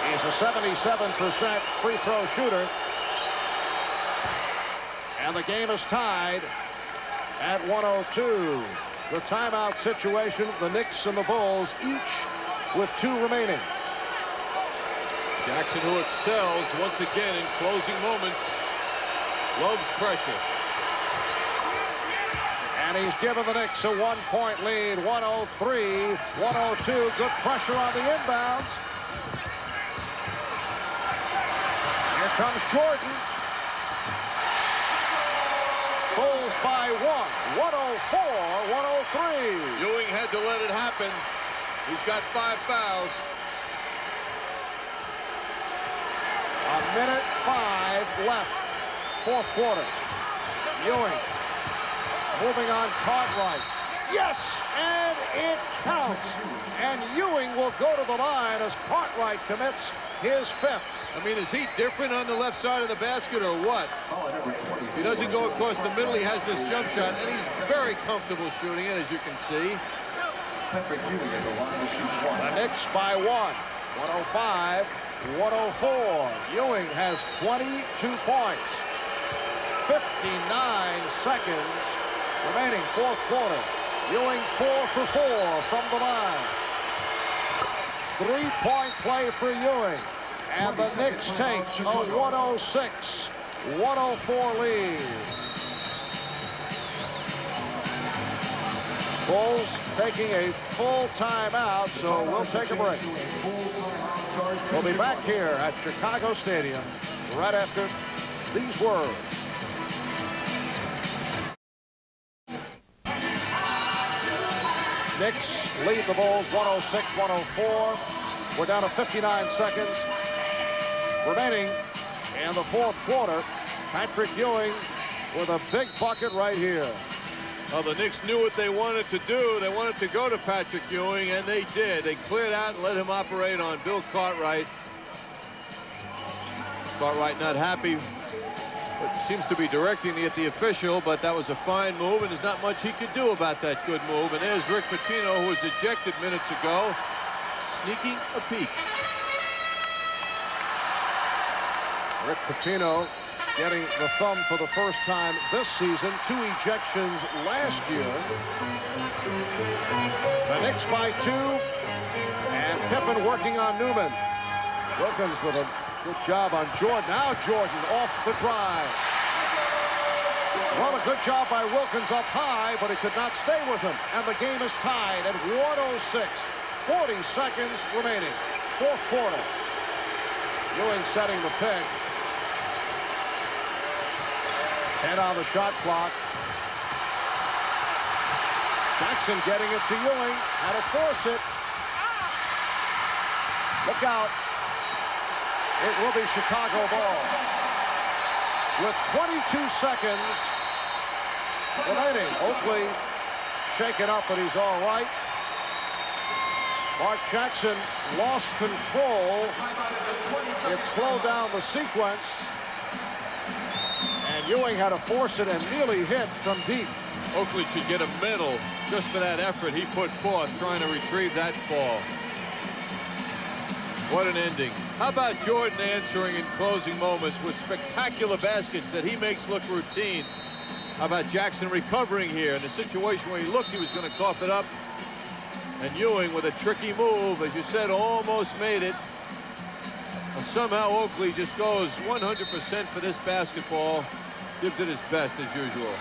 [SPEAKER 1] He's a 77% free throw shooter. And the game is tied at 102. The timeout situation, the Knicks and the Bulls each with 2 remaining.
[SPEAKER 3] Jackson, who excels once again in closing moments, loves pressure.
[SPEAKER 1] And he's given the Knicks a 1-point lead, 103, 102. Good pressure on the inbounds. Here comes Jordan. Bulls by 1, 104-103.
[SPEAKER 3] Ewing had to let it happen. He's got 5 fouls.
[SPEAKER 1] A minute 5 left, 4th quarter. Ewing moving on Cartwright. Yes, and it counts. And Ewing will go to the line as Cartwright commits his 5th.
[SPEAKER 3] I mean, is he different on the left side of the basket or what? He doesn't go across the middle. He has this jump shot, and he's very comfortable shooting it, as you can see.
[SPEAKER 2] Patrick Ewing at the line to shoot 1.
[SPEAKER 1] The Knicks by 1, 105-104. Ewing has 22 points. 59 seconds remaining, 4th quarter. Ewing 4 for 4 from the line. 3-point play for Ewing. And the Knicks take a 106-104 lead. Bulls taking a full timeout, so we'll take a break. We'll be back here at Chicago Stadium right after these words. Knicks lead the Bulls 106-104. We're down to 59 seconds remaining in the 4th quarter. Patrick Ewing with a big bucket right here.
[SPEAKER 3] Well, the Knicks knew what they wanted to do. They wanted to go to Patrick Ewing, and they did. They cleared out and let him operate on Bill Cartwright. Cartwright not happy, but seems to be directing it at the official, but that was a fine move, and there's not much he could do about that good move. And there's Rick Pitino, who was ejected minutes ago, sneaking a peek.
[SPEAKER 1] Rick Pitino getting the thumb for the first time this season. 2 ejections last year. The Knicks by 2. And Pippen working on Newman. Wilkins with a good job on Jordan. Now Jordan off the drive. Well, a good job by Wilkins up high, but he could not stay with him. And the game is tied at 106. 40 seconds remaining. 4th quarter. Ewing setting the pick. 10 on the shot clock. Jackson getting it to Ewing. How to force it. Look out. It will be Chicago ball. With 22 seconds remaining. Oakley shaken up, but he's all right. Mark Jackson lost control. It slowed down the sequence. And Ewing had to force it and nearly hit from deep.
[SPEAKER 3] Oakley should get a medal just for that effort he put forth trying to retrieve that ball. What an ending. How about Jordan answering in closing moments with spectacular baskets that he makes look routine? How about Jackson recovering here in a situation where he looked he was going to cough it up? And Ewing with a tricky move, as you said, almost made it. And somehow Oakley just goes 100% for this basketball. Gives it his best as usual.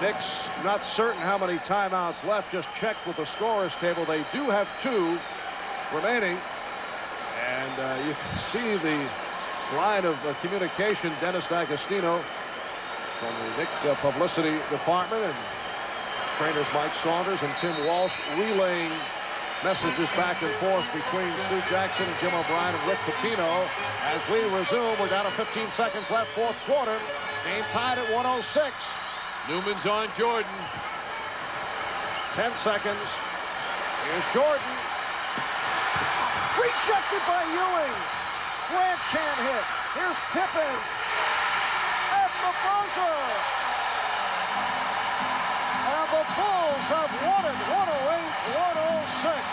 [SPEAKER 1] Knicks not certain how many timeouts left. Just checked with the scorers table. They do have 2 remaining. And you can see the line of communication. Dennis D'Agostino from the Knick publicity department, and trainers Mike Saunders and Tim Walsh relaying messages back and forth between Stu Jackson and Jim O'Brien and Rick Pitino. As we resume, we're down to 15 seconds left, 4th quarter. Game tied at 106.
[SPEAKER 3] Newman's on Jordan.
[SPEAKER 1] 10 seconds. Here's Jordan. Rejected by Ewing. Grant can't hit. Here's Pippen at the buzzer. And the Bulls have won it 108-106.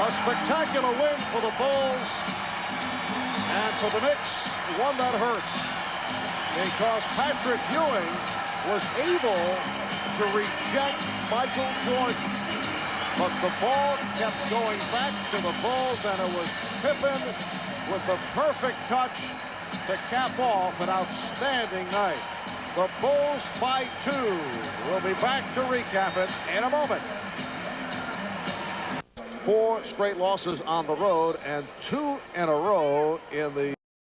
[SPEAKER 1] A spectacular win for the Bulls, and for the Knicks, one that hurts, because Patrick Ewing was able to reject Michael Jordan. But the ball kept going back to the Bulls, and it was Pippen with the perfect touch to cap off an outstanding night. The Bulls by 2. We'll be back to recap it in a moment. 4 straight losses on the road and 2 in a row in the